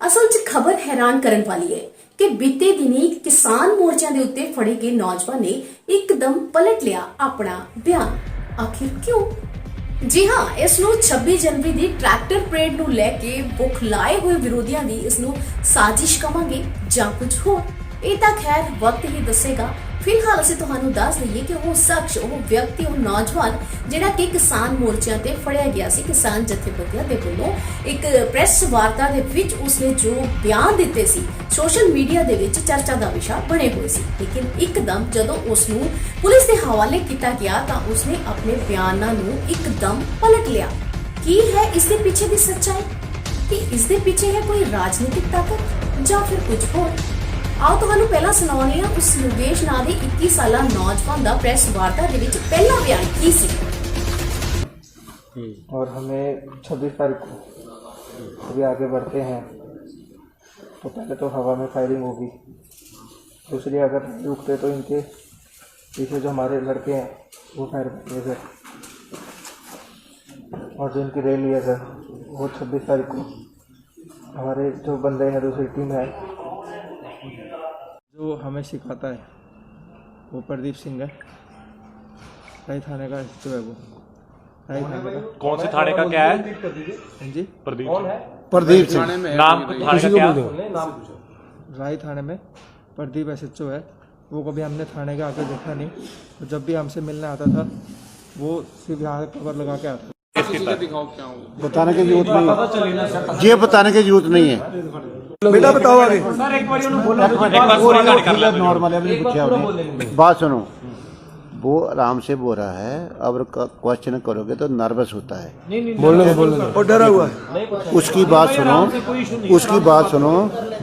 ਅਸਲ 'ਚ ਖਬਰ ਹੈਰਾਨ ਕਰਨ ਵਾਲੀ ਹੈ ਕਿ ਬੀਤੇ ਦਿਨੀ ਕਿਸਾਨ ਮੋਰਚਿਆਂ ਦੇ ਉੱਤੇ ਫੜੇ ਗਏ ਨੌਜਵਾਨ ਨੇ ਇੱਕਦਮ ਪਲਟ ਲਿਆ ਆਪਣਾ ਬਿਆਨ। ਆਖਿਰ ਕਿਉਂ? ਜੀ ਹਾਂ, ਇਸ ਨੂੰ 26 ਜਨਵਰੀ ਦੀ ਟਰੈਕਟਰ ਪਰੇਡ ਨੂੰ ਲੈ ਕੇ ਬੁਖਲਾਏ ਹੋਏ ਵਿਰੋਧੀਆਂ ਦੀ ਇਸ ਨੂੰ ਸਾਜ਼ਿਸ਼ ਕਵਾਂਗੇ ਜਾਂ ਕੁਝ ਹੋਰ, ਇਹ ਤਾਂ ਖੈਰ ਵਕਤ ਹੀ ਦੱਸੇਗਾ। ਫਿਲਹਾਲ ਅਸੀਂ ਤੁਹਾਨੂੰ ਦੱਸ ਦਈਏ ਕਿ ਉਹ ਸ਼ਖਸ, ਉਹ ਵਿਅਕਤੀ, ਉਹ ਨੌਜਵਾਨ ਜਿਹੜਾ ਕਿ ਕਿਸਾਨ ਮੋਰਚਿਆਂ ਤੇ ਫੜਿਆ ਗਿਆ ਸੀ, ਕਿਸਾਨ ਜਥੇਬੰਦੀਆਂ ਦੇ ਵੱਲੋਂ ਇੱਕ ਪ੍ਰੈਸ ਵਾਰਤਾ ਦੇ ਵਿੱਚ ਉਸਨੇ ਜੋ ਬਿਆਨ ਦਿੱਤੇ ਸੀ, ਸੋਸ਼ਲ ਮੀਡੀਆ ਦੇ ਵਿੱਚ ਚਰਚਾ ਦਾ ਵਿਸ਼ਾ ਬਣੇ ਹੋਏ ਸੀ। ਲੇਕਿਨ ਇੱਕਦਮ ਜਦੋਂ ਉਸ ਨੂੰ ਪੁਲਿਸ ਦੇ ਹਵਾਲੇ ਕੀਤਾ ਗਿਆ ਤਾਂ ਉਸਨੇ ਆਪਣੇ ਬਿਆਨਾਂ ਨੂੰ ਇੱਕਦਮ ਪਲਟ ਲਿਆ। ਕੀ ਹੈ ਇਸ ਦੇ ਪਿੱਛੇ ਦੀ ਸੱਚਾਈ? ਕਿ ਇਸ ਦੇ ਪਿੱਛੇ ਹੈ ਕੋਈ ਰਾਜਨੀਤਿਕ ਤਾਕਤ ਜਾਂ ਫਿਰ ਕੁਝ ਹੋਰ? आओ ਤੁਹਾਨੂੰ ਪਹਿਲਾਂ ਸੁਣਾਉਂਦੇ ਹਾਂ ਉਸ योगेश ਨਾਂ ਦੇ 21 ਸਾਲਾ नौजवान ਦਾ ਪ੍ਰੈਸ ਵਾਰਤਾ ਦੇ ਵਿੱਚ ਪਹਿਲਾ ਬਿਆਨ ਕੀ ਸੀ। और हमें 26 तारीख को अभी आगे बढ़ते हैं तो पहले तो हवा में फायरिंग होगी, दूसरी अगर रुकते तो इनके पीछे जो हमारे लड़के हैं वो फायर करेंगे सर, और जो इनकी रैली है सर वो 26 तारीख को हमारे जो बंदे हैं दूसरी टीम है जो हमें सिखाता है वो प्रदीप सिंह है, राई थाने का जो है वो राई थाने का। कौन से थाने का क्या है? हाँ जी, प्रदीप कौन है? प्रदीप सिंह नाम थाने का क्या है? राई थाने में प्रदीप SHO है। वो कभी हमने थाने के आके देखा नहीं, तो जब भी हमसे मिलने आता था वो सिर्फ यहाँ कवर लगा के आता। बताने की जरूरत नहीं, ये बताने की जरूरत नहीं है। बेटा बताओ आगे। नॉर्मल है, बात सुनो। वो आराम से बोल रहा है, अब क्वेश्चन करोगे तो नर्वस होता है, बोलने और डरा हुआ है। उसकी बात सुनो, उसकी बात सुनो।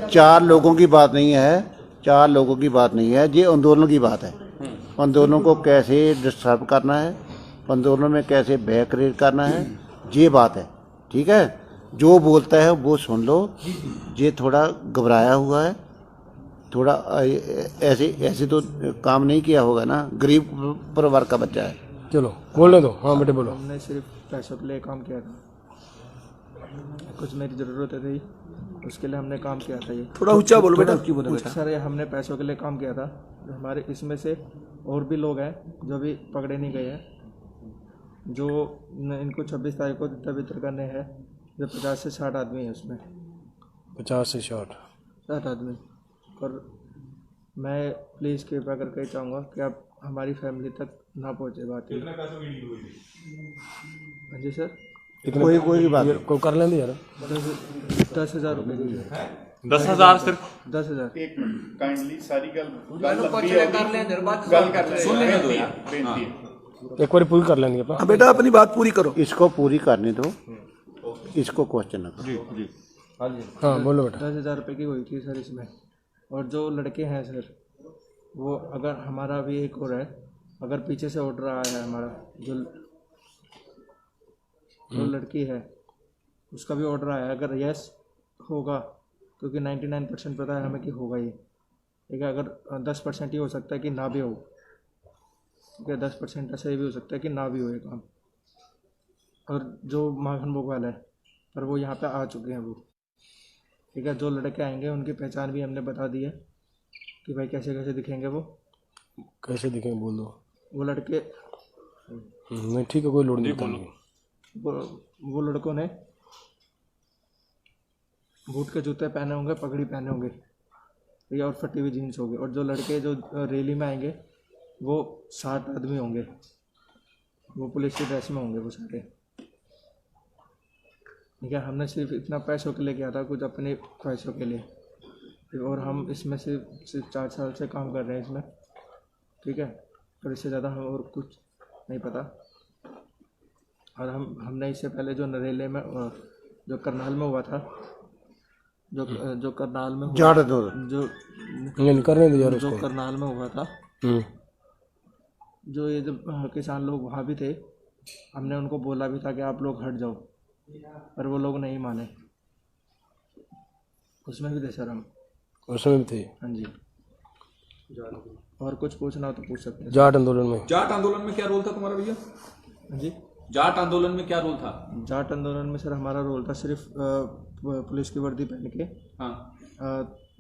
4 लोगों की बात नहीं है, 4 लोगों की बात नहीं है, ये आंदोलन की बात है। आंदोलन को कैसे डिस्टर्ब करना है, आंदोलन में कैसे बैकरेट करना है, ये बात है। ठीक है, जो बोलता है वो सुन लो। ये थोड़ा घबराया हुआ है, थोड़ा ऐसे तो काम नहीं किया होगा ना, गरीब परिवार का बच्चा है। चलो बोलने दो। हाँ बेटे बोलो। हमने सिर्फ पैसों के लिए काम किया था, कुछ मेरी ज़रूरतें थी उसके लिए हमने काम किया था। ये थोड़ा ऊंचा बोलो बेटा। सर हमने पैसों के लिए काम किया था। हमारे इसमें से और भी लोग हैं जो भी पकड़े नहीं गए हैं, जो इनको 26 तारीख को वितरण करने हैं, जो 50 से 60 आदमी है उसमें 50 से 60 आदमी। और मैं प्लीज़ कृपया करके चाहूँगा कि आप हमारी फैमिली तक ना पहुँचे बात। हाँ जी सर, कोई बात नहीं। कोई कर लेंगे यार। 10,000 रुपये की 10,000 सिर्फ 10,000। एक मिनट काइंडली सारी गल कर ले सुन लेने दो यार, बेनती है एक बार पूरी कर लेंगे। हाँ बेटा अपनी बात पूरी करो। इसको पूरी करने दो, इसको क्वेश्चन ना करो। जी हाँ बोलो बेटा। 10,000 रुपये की हुई थी सर इसमें। और जो लड़के हैं सर वो, अगर हमारा भी एक और है, अगर पीछे से ऑर्डर आया है हमारा, जो लड़की है उसका भी ऑर्डर आया है, अगर यस होगा, क्योंकि 99% पता है हमें कि होगा ये, ठीक है। अगर 10% ही हो सकता है कि ना भी हो, ठीक है, 10% ऐसे भी हो सकता है कि ना भी हो ये काम। और जो माखन भोपाल है, पर वो यहाँ पे आ चुके हैं वो, ठीक है। जो लड़के आएंगे उनकी पहचान भी हमने बता दी है कि भाई कैसे कैसे दिखेंगे वो, कैसे दिखेंगे बोल दो। वो लड़के नहीं ठीक है, कोई लोड नहीं बताऊंगी। वो लड़कों ने बूट के जूते पहने होंगे, पगड़ी पहने होंगे, ठीक है, और फटी हुई जीन्स होगी। और जो लड़के जो रैली में आएंगे वो 60 आदमी होंगे, वो पुलिस की ड्रेस में होंगे वो सारे, ठीक है। हमने सिर्फ इतना पैसों के लिए किया था, कुछ अपनी ख्वाहिशों के लिए, और हम इसमें सिर्फ 4 साल से काम कर रहे हैं इसमें, ठीक है। और इससे ज़्यादा हमें और कुछ नहीं पता। और हमने इससे पहले जो नरेले में, जो करनाल में हुआ था, जो करनाल में हुआ, जो करने दो यार जो उसको। करनाल में हुआ था, जो ये जब किसान लोग वहाँ भी थे, हमने उनको बोला भी था कि आप लोग हट जाओ, पर वो लोग नहीं माने। उसमें भी थे सर हम, उसमें भी थे। हाँ जी। और कुछ पूछना हो तो पूछ सकते हैं। जाट आंदोलन में क्या रोल था तुम्हारा भैया? हाँ जी, जाट आंदोलन में क्या रोल था? जाट आंदोलन में सर हमारा रोल था सिर्फ पुलिस की वर्दी पहन के हाँ।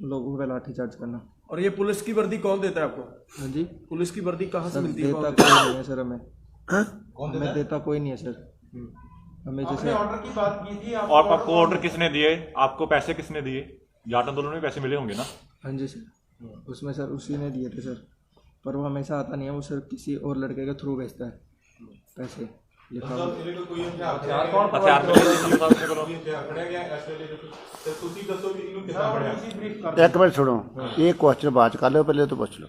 लोगों पे लाठीचार्ज करना। और ये पुलिस की वर्दी कौन देता है आपको? हाँ जी, पुलिस की वर्दी कहाँ से सर मिलती है? देता कौन कोई नहीं है सर हमें। हमें देता कोई नहीं है सर। हमें जैसे ऑर्डर की बात की थी आप। और आपको ऑर्डर किसने दिए, आपको पैसे किसने दिए? जाट आंदोलन में पैसे मिले होंगे ना? हाँ जी सर, उसमें सर उसी ने दिए थे सर, पर वो हमेशा आता नहीं है, वो सर किसी और लड़के के थ्रू भेजता है पैसे लिखा हुआ। हथियार मिले थे किसी के पास? एक मिनट सुनो, एक क्वेश्चन बात कर लो, पहले तो पूछ लो।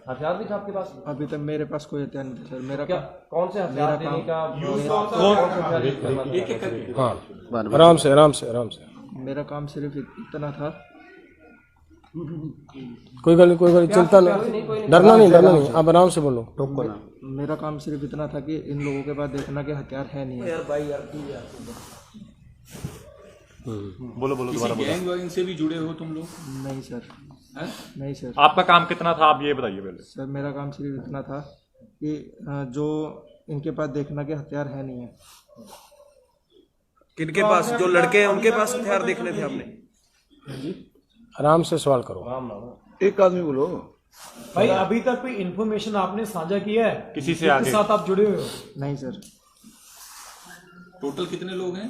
हथियार भी था आपके पास? अभी तक मेरे पास कोई हथियार नहीं था सर। मेरा क्या कौन से हथियार देने का? हाँ, आराम से आराम से आराम से। मेरा काम सिर्फ इतना था। कोई गल नहीं, चिंता नहीं, डरना नहीं, आप आराम से बोलो। मेरा काम सिर्फ इतना था कि इन लोगों के पास देखना कि हथियार है नहीं है। बोलो दोबारा बोलो। गैंग वैंग से भी जुड़े हो तुम लोग? नहीं सर, नहीं सर। आपका काम कितना था, आप ये बताइए पहले। सर मेरा काम सिर्फ इतना था कि जो इनके पास देखना कि हथियार है नहीं है। किनके पास? जो लड़के हैं उनके पास हथियार देखने थे आपने? आराम से सवाल करो। एक आदमी बोलो भाई। अभी तक कोई इन्फॉर्मेशन आपने साझा किया है किसी से जिसके आगे? साथ आप जुड़े हुए हो? नहीं सर। टोटल कितने लोग हैं?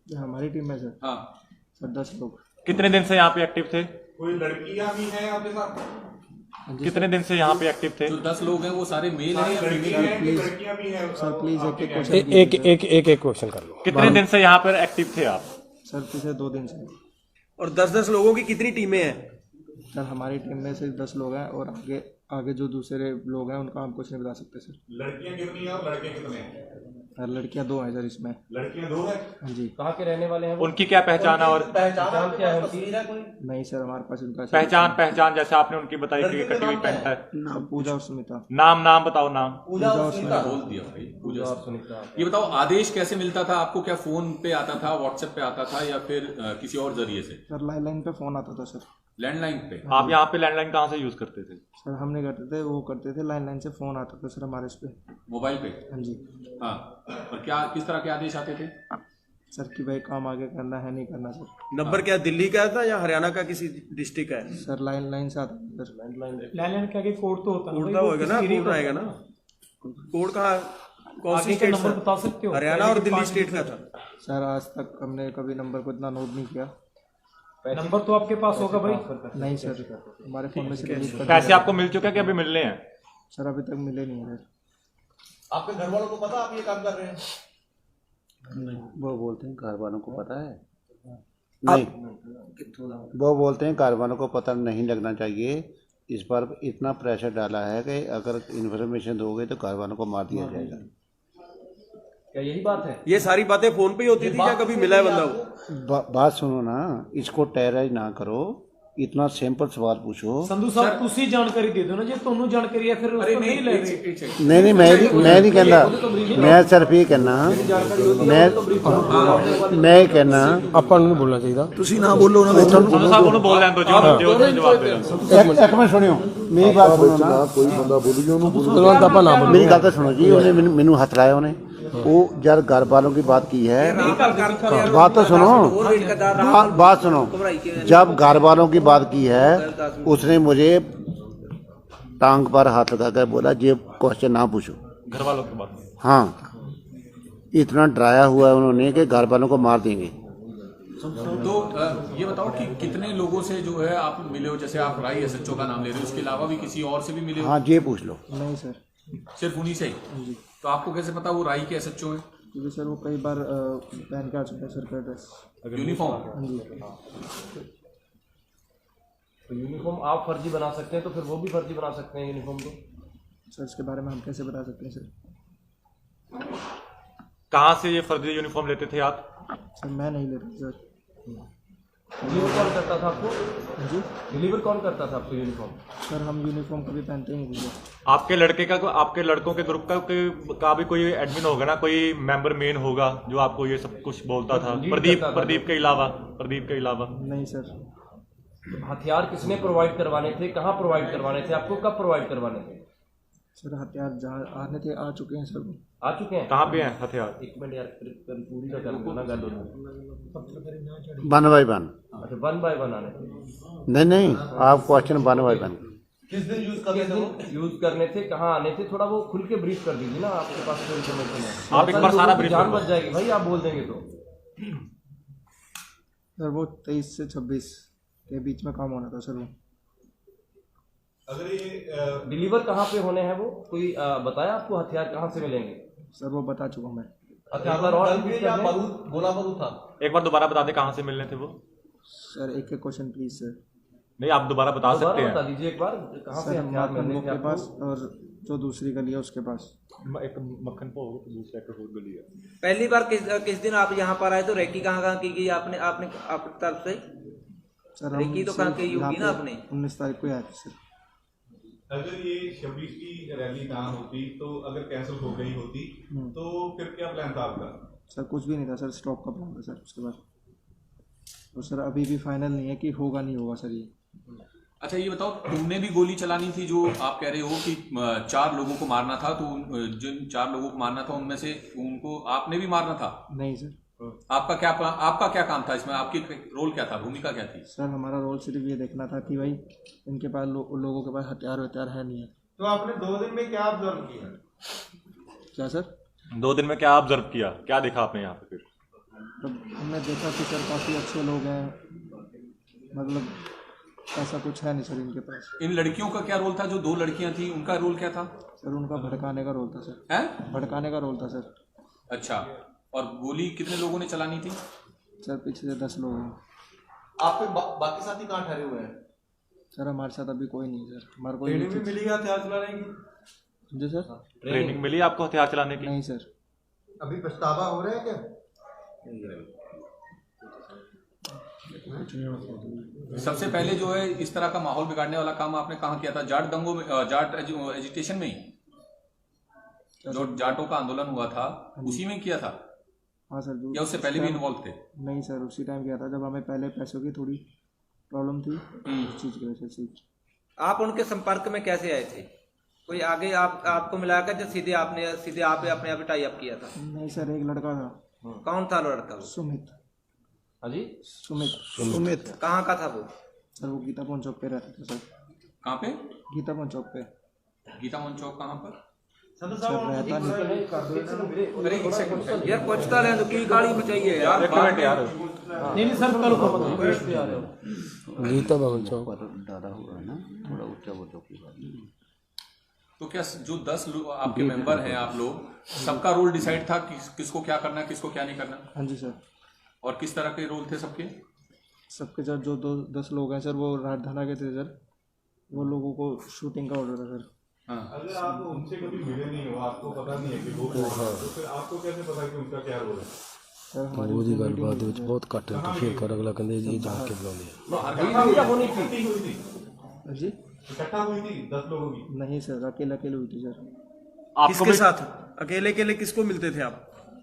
ये हमारी टीम में सर, हाँ। सर 10 लोग। कितने दिन से यहाँ पे एक्टिव थे? कोई लड़कियां भी हैं आपके साथ? कितने दिन से यहाँ पे एक्टिव थे? जो 10 लोग हैं वो सारे मेल हैं या फीमेल हैं? लड़कियां भी हैं सर प्लीज एक क्वेश्चन एक क्वेश्चन कर लो। कितने दिन से यहाँ पर एक्टिव थे आप? सर पिछले 2 दिन से। और 10-10 लोगों की कितनी टीमें हैं? सर हमारी टीम में सिर्फ 10 लोग हैं और आगे जो दूसरे लोग हैं उनका हम कुछ नहीं बता सकते सर। लड़कियां कितनी हैं और लड़के कितने हैं? सर लड़कियां 2 हैं सर इसमें। लड़कियां 2 हैं। हाँ जी। कहाँ के रहने वाले हैं? उनकी क्या पहचान है? और पहचान क्या है उनकी? नहीं सर हमारे पास उनका पहचान जैसे आपने उनकी बताई कि कटी हुई पैंट है। पूजा और सुमिता। नाम बताओ। नाम पूजा और सुमिता। बोल दिया भाई, पूजा और सुनीता। ये बताओ, आदेश कैसे मिलता था आपको? क्या फोन पे आता था, व्हाट्सएप पे आता था, या फिर किसी और जरिए से? सर लैंडलाइन पे फोन आता था सर। लैंडलाइन पे? आप यहाँ पे लैंडलाइन कहाँ से यूज करते थे? सर हम नहीं करते थे, वो करते थे। लैंडलाइन से फोन आता था सर हमारे इस पे, मोबाइल पे? हाँ जी। हाँ। और क्या किस तरह के आदेश आते थे? सर कि भाई काम आगे करना है नहीं करना सर। नंबर क्या दिल्ली का था या हरियाणा का किसी डिस्ट्रिक्ट का है? सर लैंडलाइन से आता था सर। लैंडलाइन के आगे कोड तो होता है ना कोड भाई, वो होगा ना, किसी कोड आएगा ना। कोड कहाँ, कौन सी आगे का स्टेट नंबर था? बता सकते हो? हरियाणा और दिल्ली स्टेट का था। सर आज तक हमने कभी नंबर को इतना नोट नहीं किया। नंबर तो आपके पास होगा भाई। नहीं सर हमारे फोन में से डिलीट कर पैसे आपको मिल चुके हैं कि अभी मिलने हैं? सर अभी तक मिले नहीं है सर। आपके घर वालों को पता आप ये काम कर रहे हैं? वो बोलते हैं घर वालों को पता है नहीं, वो बोलते हैं घर वालों को पता नहीं लगना चाहिए। इस पर इतना प्रेशर डाला है कि अगर इन्फॉर्मेशन दोगे तो घर वालों को मार दिया जाएगा। क्या यही बात है? ये सारी बातें फोन पे ही होती थी या कभी मिला है बंदा वो? बात सुनो ना, इसको टेरराइज ना करो, इतना सिंपल सवाल पूछो। संधू साहब तुसी जानकारी दे दो ना, जे ਤੁਹਾਨੂੰ ਜਾਣਕਾਰੀ ਹੈ ਫਿਰ ਉਸ ਤੋਂ ਨਹੀਂ ਲੈ ਰਹੇ। नहीं मैं नहीं कहना, मैं सिर्फ ये कहना, मैं कहना ਆਪਾਂ ਨੂੰ ਨਹੀਂ ਬੋਲਣਾ ਚਾਹੀਦਾ। ਤੁਸੀਂ ਨਾ ਬੋਲੋ ਨਾ। संधू साहब उन्होंने बोल रहे हैं जो जवाब दे रहे हैं। एक मिनट सुनियो, मेरी बात सुनो ना। तुरंत ਆਪਾਂ ਨਾ ਬੋਲੋ। मेरी गल तो सुनो जी, उन्हें मैनू हथ लाया उन्हें, वो जब घर वालों की बात की है, बात तो सुनो, बात सुनो। जब घर वालों की बात की है उसने मुझे टांग पर हाथ लगा कर बोला ये क्वेश्चन ना पूछो। घर वालों की बात? हाँ, इतना डराया हुआ है उन्होंने कि घर वालों को मार देंगे। तो ये बताओ कि कितने लोगों से जो है आप मिले हो? जैसे आप राई एसएचओ का नाम ले रहे हो, उसके अलावा भी किसी और से भी मिले हो? हाँ ये पूछ लो। नहीं सर, सिर्फ उन्हीं से ही? तो आपको कैसे पता वो राई के एसएचओ है? क्योंकि सर वो कई बार पहन के आ चुके हैं सर का ड्रेस। यूनिफॉर्म? हाँ जी। तो यूनिफॉर्म आप फर्जी बना सकते हैं तो फिर वो भी फर्जी बना सकते हैं यूनिफॉर्म तो। सर इसके बारे में हम कैसे बता सकते हैं सर? कहाँ से ये फर्जी यूनिफॉर्म लेते थे आप? सर मैं नहीं लेता सर। डिलीवर कौन करता था आपको? हाँ जी। डिलीवर कौन करता था आपको यूनिफॉर्म? सर हम यूनिफॉर्म कभी पहनते ही नहीं थे। आपके लड़के का, आपके लड़कों के ग्रुप का भी कोई एडमिन होगा ना, कोई मेंबर मेन होगा जो आपको ये सब कुछ बोलता था? प्रदीप के अलावा? नहीं सर। हथियार किसने प्रोवाइड करवाने थे, कहाँ प्रोवाइड करवाने थे आपको, कब प्रोवाइड करवाने थे? सर हथियार जहाँ आने थे आ चुके हैं सर। आ चुके हैं? कहाँ पे हैं हथियार? एक मिनट यार, पूरी का कर दो ना गल। 1 by 1। अच्छा 1 by 1 आने थे। नहीं आप क्वेश्चन 1 by 1। किस दिन यूज करने थे वो? यूज करने थे, कहाँ आने थे, थोड़ा वो खुल के ब्रीफ कर दीजिए ना, आपके पास जो इन्फॉर्मेशन है। आप एक बार सारा ब्रीफ जान बच जाएगी भाई, आप बोल देंगे तो। सर वो 23 से 26 के बीच में काम होना था सर। वो अगर ये डिलीवर कहाँ पे होने हैं वो कोई बताया आपको? हथियार कहाँ से मिलेंगे? सर वो बता चुका मैं। हथियार और गोला बारूद था? एक बार दोबारा बता दे कहाँ से मिलने थे वो। सर एक क्वेश्चन प्लीज सर। नहीं आप दोबारा बता सकते बता हैं। दीजिए एक बार, कहाँ से सर हथियार मक्खन मिलने भोग थे के पास आपको? और जो दूसरी गली है उसके पास। एक मक्खन को दूसरा एक और गली है। पहली बार किस दिन आप यहाँ पर आए तो रेकी कहाँ की गई आपने आपने आपकी तरफ से? सर रेकी तो कहाँ की होगी ना आपने? 19 तारीख को आए थे सर। अगर ये 26 की रैली ना होती तो अगर कैंसिल हो गई होती तो फिर क्या प्लान था आपका? सर कुछ भी नहीं था सर, स्टॉप का प्लान था सर उसके बाद। तो सर अभी भी फाइनल नहीं है कि होगा नहीं होगा सर ये। अच्छा ये बताओ, तुमने भी गोली चलानी थी जो आप कह रहे हो कि 4 लोगों को मारना था, तो जिन 4 लोगों को मारना था उनमें से उनको आपने भी मारना था? नहीं सर। आपका क्या काम था इसमें? आपकी रोल क्या था, भूमिका क्या थी? सर हमारा रोल सिर्फ ये देखना था कि भाई इनके पास लोगों के पास हथियार है नहीं है। तो आपने 2 दिन में क्या ऑब्जर्व किया? क्या सर? 2 दिन में क्या ऑब्जर्व किया, क्या देखा आपने यहाँ पे? फिर तो हमने देखा कि सर काफ़ी अच्छे लोग हैं, मतलब ऐसा कुछ है नहीं सर इनके पास। इन लड़कियों का क्या रोल था? जो 2 लड़कियां थी उनका रोल क्या था? सर उनका भड़काने का रोल था सर। हैं? भड़काने का रोल था सर। अच्छा, और गोली कितने लोगों ने चलानी थी? सर पीछे से 10 लोग हैं। आपके बाकी साथी कहाँ ठहरे हुए हैं? सर हमारे साथ अभी कोई नहीं सर। हमारे कोई ट्रेनिंग भी मिली है हथियार चलाने की? जी सर। ट्रेनिंग मिली आपको हथियार चलाने की? नहीं सर। अभी पछतावा हो रहा है क्या? सबसे पहले जो है इस तरह का माहौल बिगाड़ने वाला काम आपने कहाँ किया था? जाट दंगों में, जाट एजिटेशन में ही, जो जाटों का आंदोलन हुआ था उसी में किया था? हाँ सर। या उससे पहले भी इन्वॉल्व थे? नहीं सर, उसी टाइम किया था जब हमें पहले पैसों की थोड़ी प्रॉब्लम थी उस चीज़ की वजह से। आप उनके संपर्क में कैसे आए थे? कोई आगे आपको मिला कर जो सीधे आपने अपने आप टाई अप किया था? नहीं सर, एक लड़का था। कौन था लड़का वो? सुमित। हाँ जी, सुमित। कहाँ का था वो? सर वो गीता मोहन चौक पे रहता था सर। कहाँ पे? गीता मोहन चौक पे। गीता मोहन चौक कहाँ पर? सर रहता नहीं। अरे एक सेकंड यार पूछता रहे तो की गाड़ी बचाइए यार। एक मिनट यार। नहीं सर कल को आ रहे हो। गीता भवन चौक। ज़्यादा हुआ ना, थोड़ा ऊंचा वो चौकी। तो क्या जो 10 लोग आपके मेंबर हैं, आप लोग सबका रोल डिसाइड था कि किसको क्या करना है, किसको क्या नहीं करना? हाँ जी सर। और किस तरह के रोल थे सबके? सबके सर जो 10 लोग हैं सर वो राजधाना के थे सर। वो लोगों को शूटिंग का ऑर्डर है सर। हाँ। अगर आप उनसे कभी मिले नहीं हो, आपको पता नहीं है कि वो कौन है, तो फिर आपको कैसे पता कि उनका क्या रोल है? सर हमारी ਉਹਦੀ ਗੱਲਬਾਤ ਵਿੱਚ ਬਹੁਤ ਘੱਟ ਇੰਟਰਫੇਅਰ ਅਗਲਾ ਕਹਿੰਦੇ ਜੀ ਇਹ ਜਾਣ ਕੇ ਬੁਲਾਉਂਦੇ हाँ जी। इकट्ठा हुई थी 10 लोगों की? नहीं सर, अकेले अकेले हुई थी सर। किसके साथ अकेले अकेले किसको मिलते थे आप?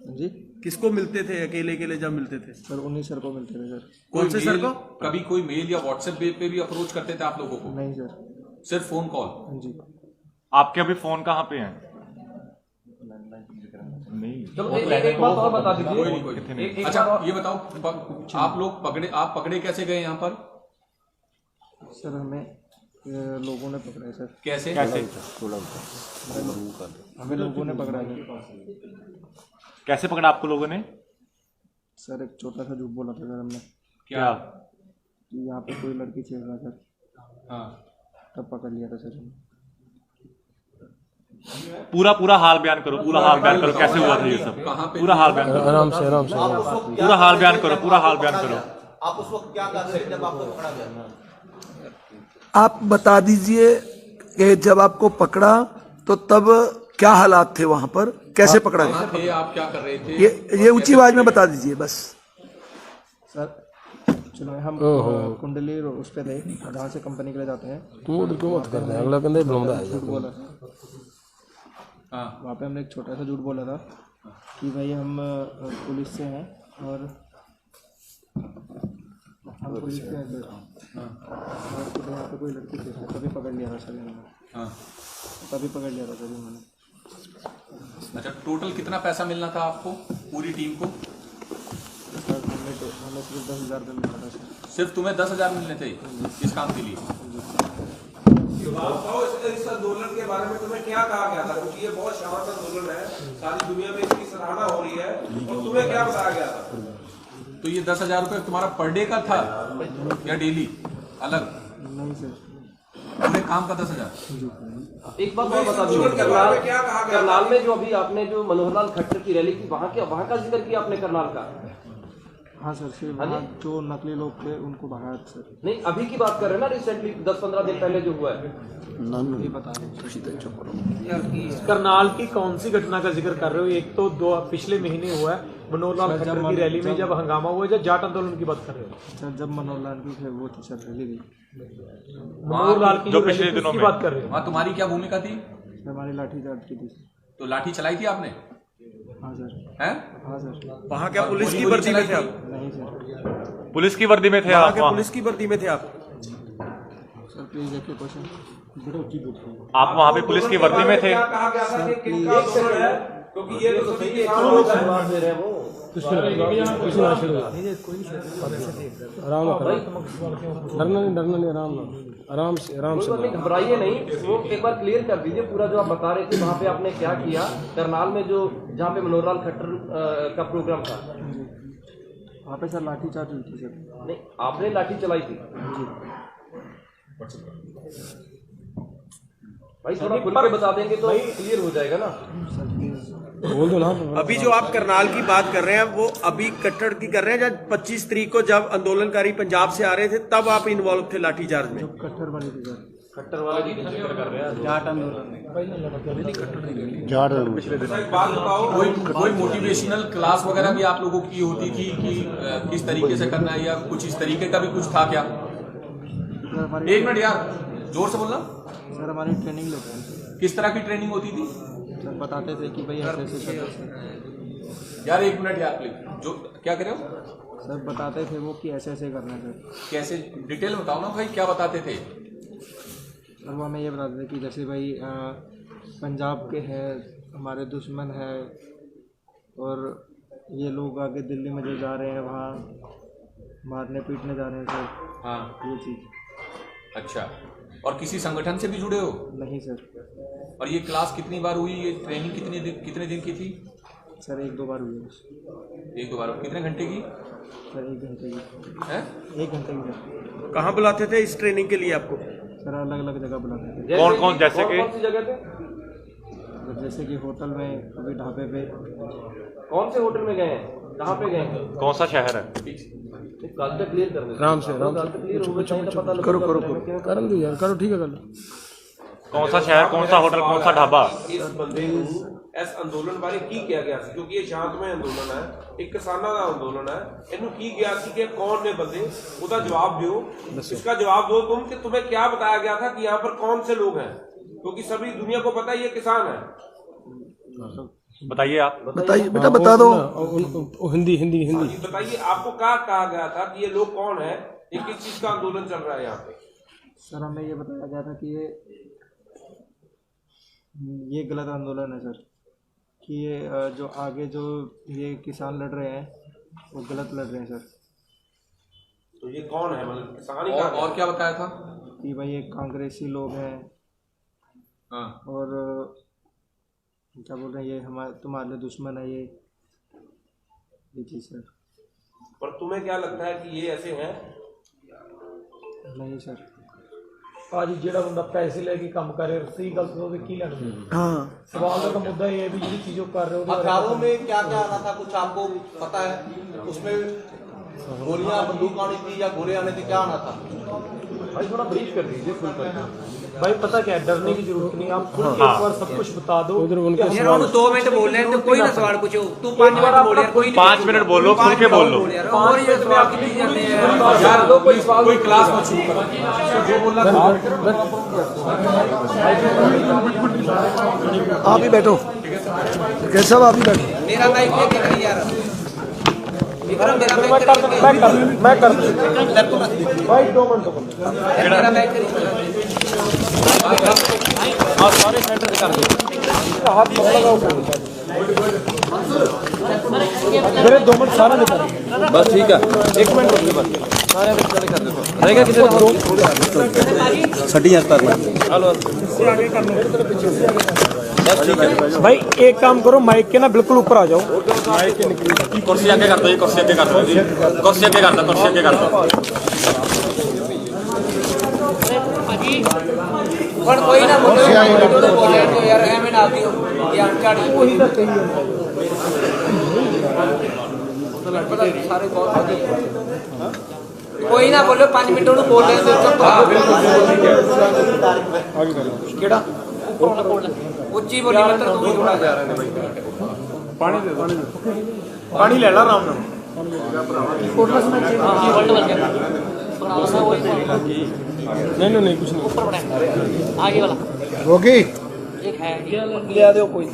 हाँ जी। किसको मिलते थे अकेले अकेले जब मिलते थे? सर उन्हीं सर को मिलते थे सर। कौन से सर को? कभी कोई मेल या व्हाट्सएप पे भी अप्रोच करते थे आप लोगों को? नहीं सर। सिर्फ फोन कॉल? हाँ जी। आपके अभी फोन कहाँ पे हैं? चलो एक बात और बता दीजिए। अच्छा ये बताओ, आप लोग पकड़े कैसे गए यहाँ पर? सर हमें लोगों ने पकड़ा है सर। कैसे? हमें लोगों ने पकड़ा है। कैसे पकड़ा आपको लोगों ने? सर एक छोटा सा झूठ बोला था सर हमने क्या? कि यहाँ पे कोई लड़की छेड़ रहा सर। हाँ। तब पकड़ लिया था सर। पूरा हाल बयान करो, पूरा हाल बयान करो, कैसे हुआ था ये सब? पूरा हाल बयान करो, आराम से पूरा हाल बयान करो, पूरा हाल बयान करो। आप उस वक्त क्या कर रहे थे जब आपको पकड़ा गया? आप बता दीजिए कि जब आपको पकड़ा तो तब क्या हालात थे वहां पर, कैसे पकड़ा गया? थे आप, क्या कर रहे थे? ये ऊंची आवाज में बता दीजिए बस। सर चलो हम कुंडली उस पे थे जहाँ से कंपनी के लिए जाते हैं। ਤੂੰ ਉਹ ਕਿਉਂ ਮਤ ਕਰਦਾ ਅਗਲਾ ਕਹਿੰਦਾ ਇਹ ਬੁਲਾਉਂਦਾ ਹੈ। झूठ बोला था। हाँ। वहाँ पे हमने एक छोटा सा झूठ बोला था कि भाई हम पुलिस से हैं और हम पुलिस से हैं सर। और यहाँ पे कोई लड़की थी, तभी पकड़ लिया था सर। हाँ। तभी पकड़ लिया था सर उन्होंने। अच्छा, टोटल कितना पैसा मिलना था आपको पूरी टीम को? सर हमें सिर्फ 10,000 रुपये मिला था सर। सिर्फ तुम्हें 10,000 मिलने थे इस काम के लिए? इस आंदोलन के बारे में तुम्हें क्या कहा गया था, क्योंकि ये बहुत शांत आंदोलन है, सारी दुनिया में इसकी सराहना हो रही है, और तुम्हें क्या बताया गया था? तो ये 10,000 रुपये तुम्हारा पर डे का था या डेली अलग? नहीं सर, पूरे काम का 10,000? एक बात और बता दीजिए, करनाल में जो अभी आपने जो मनोहर लाल खट्टर की रैली की, वहाँ का जिक्र किया आपने करनाल का? हाँ सर, सिर्फ वहाँ जो नकली लोग थे उनको भगाया सर। नहीं, अभी की बात कर रहे हैं ना, रिसेंटली 10-15 दिन पहले जो हुआ है। नहीं बता रहे। करनाल की कौन सी घटना का जिक्र कर रहे हो? एक तो दो पिछले महीने हुआ है मनोहर लाल खट्टर की रैली में जब हंगामा हुआ, जब जाट आंदोलन की बात कर रहे हो? सर जब मनोहर लाल की थे वो थी सर रैली थी, मनोहर लाल की जो पिछले दिनों में बात कर रहे हो? वहाँ तुम्हारी क्या भूमिका थी? हमारी लाठी चार्ज की थी। तो लाठी चलाई थी आपने? हाँ सर। हैं? हाँ सर। वहाँ क्या पुलिस की वर्दी में थे आप? नहीं सर। पुलिस की वर्दी में थे आप? पुलिस की वर्दी में थे आप? सर प्लीज देखिए क्वेश्चन। आप वहाँ पे पुलिस की वर्दी में थे? कहा गया था कि किनका आंदोलन है, क्योंकि ये तो सभी किसान लोग हैं। आराम डरना नहीं, आराम से घबराइए नहीं, वो एक बार क्लियर कर दीजिए पूरा जो आप बता रहे थे, वहाँ पे आपने क्या किया करनाल में, जो जहाँ पे मनोहर लाल खट्टर का प्रोग्राम था? वहाँ पे सर लाठी चार्ज हुई थी सर। नहीं, आपने लाठी चलाई थी? भाई थोड़ा खुल के बता देंगे तो क्लियर हो जाएगा ना। बोल दो ना। अभी जो आप करनाल की बात कर रहे हैं वो अभी कट्टर की कर रहे हैं, जब 25 तारीख को जब आंदोलनकारी पंजाब से आ रहे थे तब आप इन्वॉल्व थे लाठीचार्ज में? कट्टर वाली थी सर। खट्टर वाले की जिक्र कर रहे हैं, जाट आंदोलन। एक बात बताओ, कोई मोटिवेशनल क्लास वगैरह भी आप लोगों की होती थी कि किस तरीके से करना है, या कुछ इस तरीके का भी कुछ था क्या? एक मिनट यार, जोर से बोलना। सर हमारी ट्रेनिंग लेते हैं। किस तरह की ट्रेनिंग होती थी? सर बताते थे कि भाई ऐसे करना। यार एक मिनट यार प्लीज, जो क्या कर रहे हो? सर बताते थे वो कि ऐसे करना है सर। कैसे, डिटेल बताओ ना भाई, क्या बताते थे? सर वो हमें ये बताते थे कि जैसे भाई पंजाब के हैं हमारे दुश्मन है, और ये लोग आगे दिल्ली में जो जा रहे हैं वहाँ मारने पीटने जा रहे हैं सर। हाँ, ये चीज़। अच्छा, और किसी संगठन से भी जुड़े हो? नहीं सर। और ये क्लास कितनी बार हुई, ये ट्रेनिंग कितने दिन की थी? सर 1-2 बार हुई है। 1-2 बार? कितने घंटे की? सर 1 घंटे की है? 1 घंटे की सर। कहाँ बुलाते थे इस ट्रेनिंग के लिए आपको? सर अलग अलग जगह बुलाते थे। कौन कौन, जैसे कि? कौन सी जगह पे? जैसे कि होटल में, कभी ढाबे पे। कौन से होटल में गए हैं, कहाँ पे गए हैं? कौन सा शहर है? कल तक क्लियर कर दे। आराम से करन दो यार, करो ठीक है, कर लो। कौन सा शहर, कौन सा होटल, कौन सा ढाबा? इस बंदे को इस अंदोलन बारे की किया गया ਸੀ, क्योंकि ये शांतमय अंदोलन है, एक किसाना का अंदोलन है, इन्हों की गया ਸੀ कि कौन ने बंदे, उसका जवाब दो, इसका जवाब दो तुम कि तुम्हें क्या बताया गया था कि यहाँ पर कौन से लोग हैं, क्योंकि सभी दुनिया को पता है ये किसान है। बताइए आप। बताइए बेटा, बता दो। हिंदी बताइए आपको क्या कहा गया था कि ये लोग कौन है, ये किस चीज का आंदोलन चल रहा है यहाँ पे? सर हमें ये बताया गया था कि ये गलत आंदोलन है सर, कि ये जो आगे जो ये किसान लड़ रहे हैं वो गलत लड़ रहे हैं सर। तो ये कौन है, मतलब किसान ही? और क्या बताया था? कि भाई ये कांग्रेसी लोग हैं। हाँ। और क्या बोल रहे हैं, ये हमारे तुम्हारे दुश्मन है ये चीज़ सर। पर तुम्हें क्या लगता है कि ये ऐसे हैं? नहीं सर। ਭਾਜੀ ਜਿਹੜਾ ਬੰਦਾ ਪੈਸੇ ਲੈ ਕੇ ਕੰਮ ਕਰ ਰਿਹਾ, ਸਹੀ ਗੱਲ ਤੋਂ ਉਹਦੇ ਕੀ ਲੈਣਾ? हाँ, सवाल का मुद्दा ये है भी जिस चीजों कर रहे हो। हथियारों में क्या क्या आना था, कुछ आपको पता है? उसमें गोलियां, बंदूक आनी थी या गोले आने थे, क्या आना था? भाई थोड़ा ब्रीफ कर दीजिए खुल कर। भाई पता क्या है, डरने की जरूरत नहीं, आप खुद एक बार सब कुछ बता दो। उधर उनके यार उन्होंने 2 मिनट बोल रहे हैं तो कोई ना सवाल पूछो, तू 5 मिनट बोल यार, कोई 5 मिनट बोलो, खुल के बोल लो। 5 मिनट में आप कितनी जाते हैं यार? कोई क्लास मत शुरू करो, जो बोलना था। आप ही बैठो, कैसा आप ही बैठो। मेरा माइक लेके यार। मैं कर भाई 2 मिनट सारे सेंटर से कर दो हाथ लगाओ मेरे 2 मिनट सारा निकल बस ठीक है 1 मिनट रुक बस सारे चले कर दो रहेगा कितने छठी हस्तर हेलो बस ठीक है भाई एक काम करो माइक के ना बिल्कुल ऊपर आ जाओ कुर्सी आगे कर दो जी, कुर्सी आगे कर दो जी, कुर्सी आगे कर दो, कुर्सी आगे कर दो। पर कोई ना बोले यार एवं ना दियो यार झाड़ी सारे बहुत कोई ना बोलो 5 मिनट उन्होंने बोल रहे केड़ा उच्ची बोली मतलब तू थोड़ा जा रहे भाई पानी दे पानी ले ला आराम नाल नहीं कुछ नहीं आगे वाला होगी एक है ले दो कोई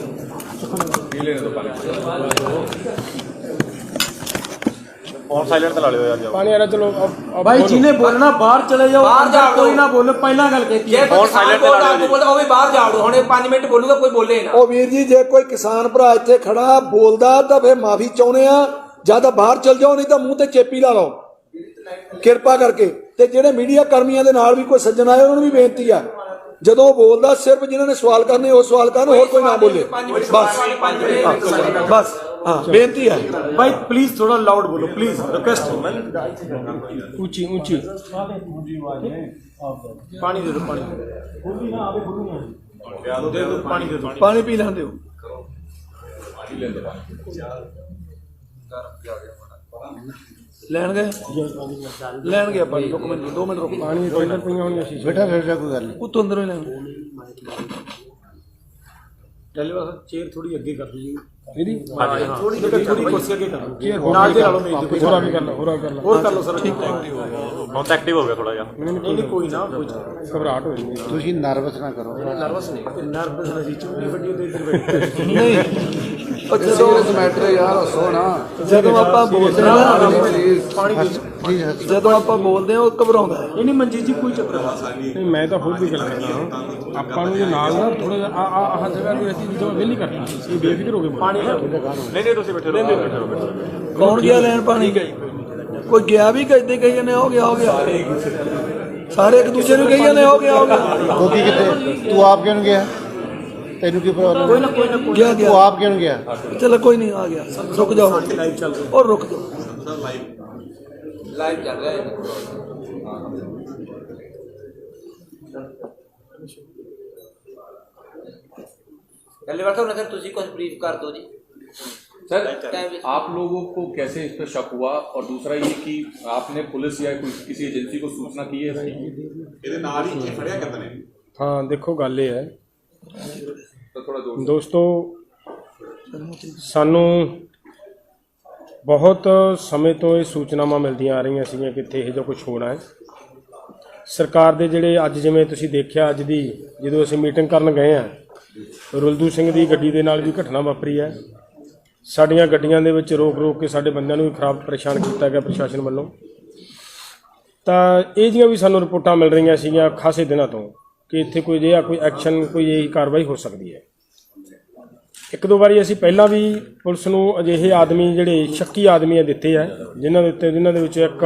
फोन साइलेंट ला लियो यार जाओ। पानी आ रहा चलो अब भाई जिन्हें बोलना बाहर चले जाओ बाहर जाओ कोई ना बोले पहला गल कहती है और साइलेंट बोल आपको बोलदा ਉਹ ਵੀ ਬਾਹਰ ਜਾਓ ਹੁਣ 5 ਮਿੰਟ ਬੋਲੂਗਾ ਕੋਈ ਬੋਲੇ ਨਾ ਉਹ ਵੀਰ ਜੀ ਜੇ ਕੋਈ ਕਿਸਾਨ ਭਰਾ ਇੱਥੇ ਖੜਾ ਬੋਲਦਾ ਤਾਂ ਫੇਰ ਮਾਫੀ ਚਾਹੁੰਦੇ ਆ ਜਾਂ ਤਾਂ ਬਾਹਰ ਚਲ ਜਾਓ ਨਹੀਂ ਤਾਂ ਮੂੰਹ ਤੇ ਚੇਪੀ ਲਾ ਲਓ ਕਿਰਪਾ ਕਰਕੇ ਤੇ ਜਿਹੜੇ ਮੀਡੀਆ ਕਰਮੀਆਂ ਦੇ ਨਾਲ ਵੀ ਕੋਈ ਸੱਜਣ ਆਏ ਉਹਨਾਂ ਨੂੰ ਵੀ ਬੇਨਤੀ ਆ ਜਦੋਂ ਉਹ ਬੋਲਦਾ ਸਿਰਫ ਜਿਨ੍ਹਾਂ ਨੇ ਸਵਾਲ ਕਰਨੇ ਉਹ ਸਵਾਲ ਕਰਨ ਹੋਰ ਕੋਈ ਨਾ ਬੋਲੇ ਬਸ हाँ बेनती है भाई प्लीज थोड़ा लाउड बोलो प्लीज रिक्वेस्ट ऊंची ऊंची पानी दे दो पानी दे दो पानी दे दो पानी पी लें दो लैन गए पानी 2 मिनट रुक पानी टॉयलेट पईयां होणीਆਂ शीशे बेटा फिर कोई गल नहीं उतो अंदर ही लैन पहले बस चेयर थोड़ी आगे कर दीजिए थोड़ी कुर्सी आगे कर लो ना दे लो मेज पे और आगे कर लो और कर लो सर ठीक है बहुत एक्टिव हो गया थोड़ा जा। नहीं कोई ना कोई घबराहट हो रही ਤੁਸੀਂ ਨਰਵਸ ਨਾ ਕਰੋ नर्वस ना जी चुंगी फटी तो इधर बैठ नहीं मैटर यार सोना ਜਦੋਂ ਆਪਾਂ ਬੋਲਦੇ ਆ पानी ਜਦੋਂ ਆਪਾਂ ਬੋਲਦੇ ਆ ਉਹ ਘਬਰਾਉਂਦਾ ਹੈ नहीं मनजीत जी कोई चक्कर नहीं मैं तो खुद भी गल करना ਆਪਾਂ ਨੂੰ ਨਾਲ ਨਾ ਥੋੜਾ ਜਿਹਾ ਆਹ ਜਗ੍ਹਾ ਕੋਈ ਐਸੀ ਜੋ ਵੇਲੀ ਕਰਨਾ ਇਹ ਬੇਫਿਕਰ ਹੋ ਗਏ ਪਾਣੀ नहीं ਤੁਸੀਂ ਬੈਠੇ ਰਹੋ ਕੌਣ ਗਿਆ ਲੈਣ ਪਾਣੀ ਕੋਈ ਗਿਆ ਵੀ ਕਹਿੰਦੇ ਕਹੀ ਜਾਂਦੇ ਹੋ ਗਿਆ ਸਾਰੇ ਇੱਕ ਦੂਜੇ ਨੂੰ ਕਹੀ ਜਾਂਦੇ ਹੋ ਗਿਆ होगी कितने तू आप क्यों नहीं गया तेनू की प्रॉब्लम कोई ना गया तू आप क्यों नहीं गया चलो कोई नहीं आ गया रुक जाओ और रुक जाओ लाइव चल रहा है पहले बार तो नजर तुझी कुछ ब्रीफ कर दो जी सर आप लोगों को कैसे इस पर शक हुआ और दूसरा ये कि आपने पुलिस या किसी एजेंसी को सूचना की है हाँ देखो गल ये है तो थोड़ा जोर दोस्तों सानू बहुत समय तो ये सूचनावां मिलदियां आ रही सीगियां कि इत्थे जो कुछ होना है सरकार दे जिहड़े अज जिवें तुसीं देखिआ अज दी जदों असीं मीटिंग करन गए हैं रुलदू सिंह दी गड्डी दे नाल भी घटना वापरी है साडियां गड्डियां दे विच रोक के साडे बंदिआं नूं भी खराब परेशान किया गया प्रशासन वालों तां इह जिहियां भी सानूं रिपोर्टां मिल रही सीगियां खासे दिनों तो कि इत्थे कोई जिहा कोई एक्शन कोई यही कार्रवाई हो सकती है। एक दो बारी असीं पहलां भी पुलिस नूं अजिहे आदमी जिहड़े शक्की आदमी दिते है जिन्हां दे उत्ते जिन्हां दे विच एक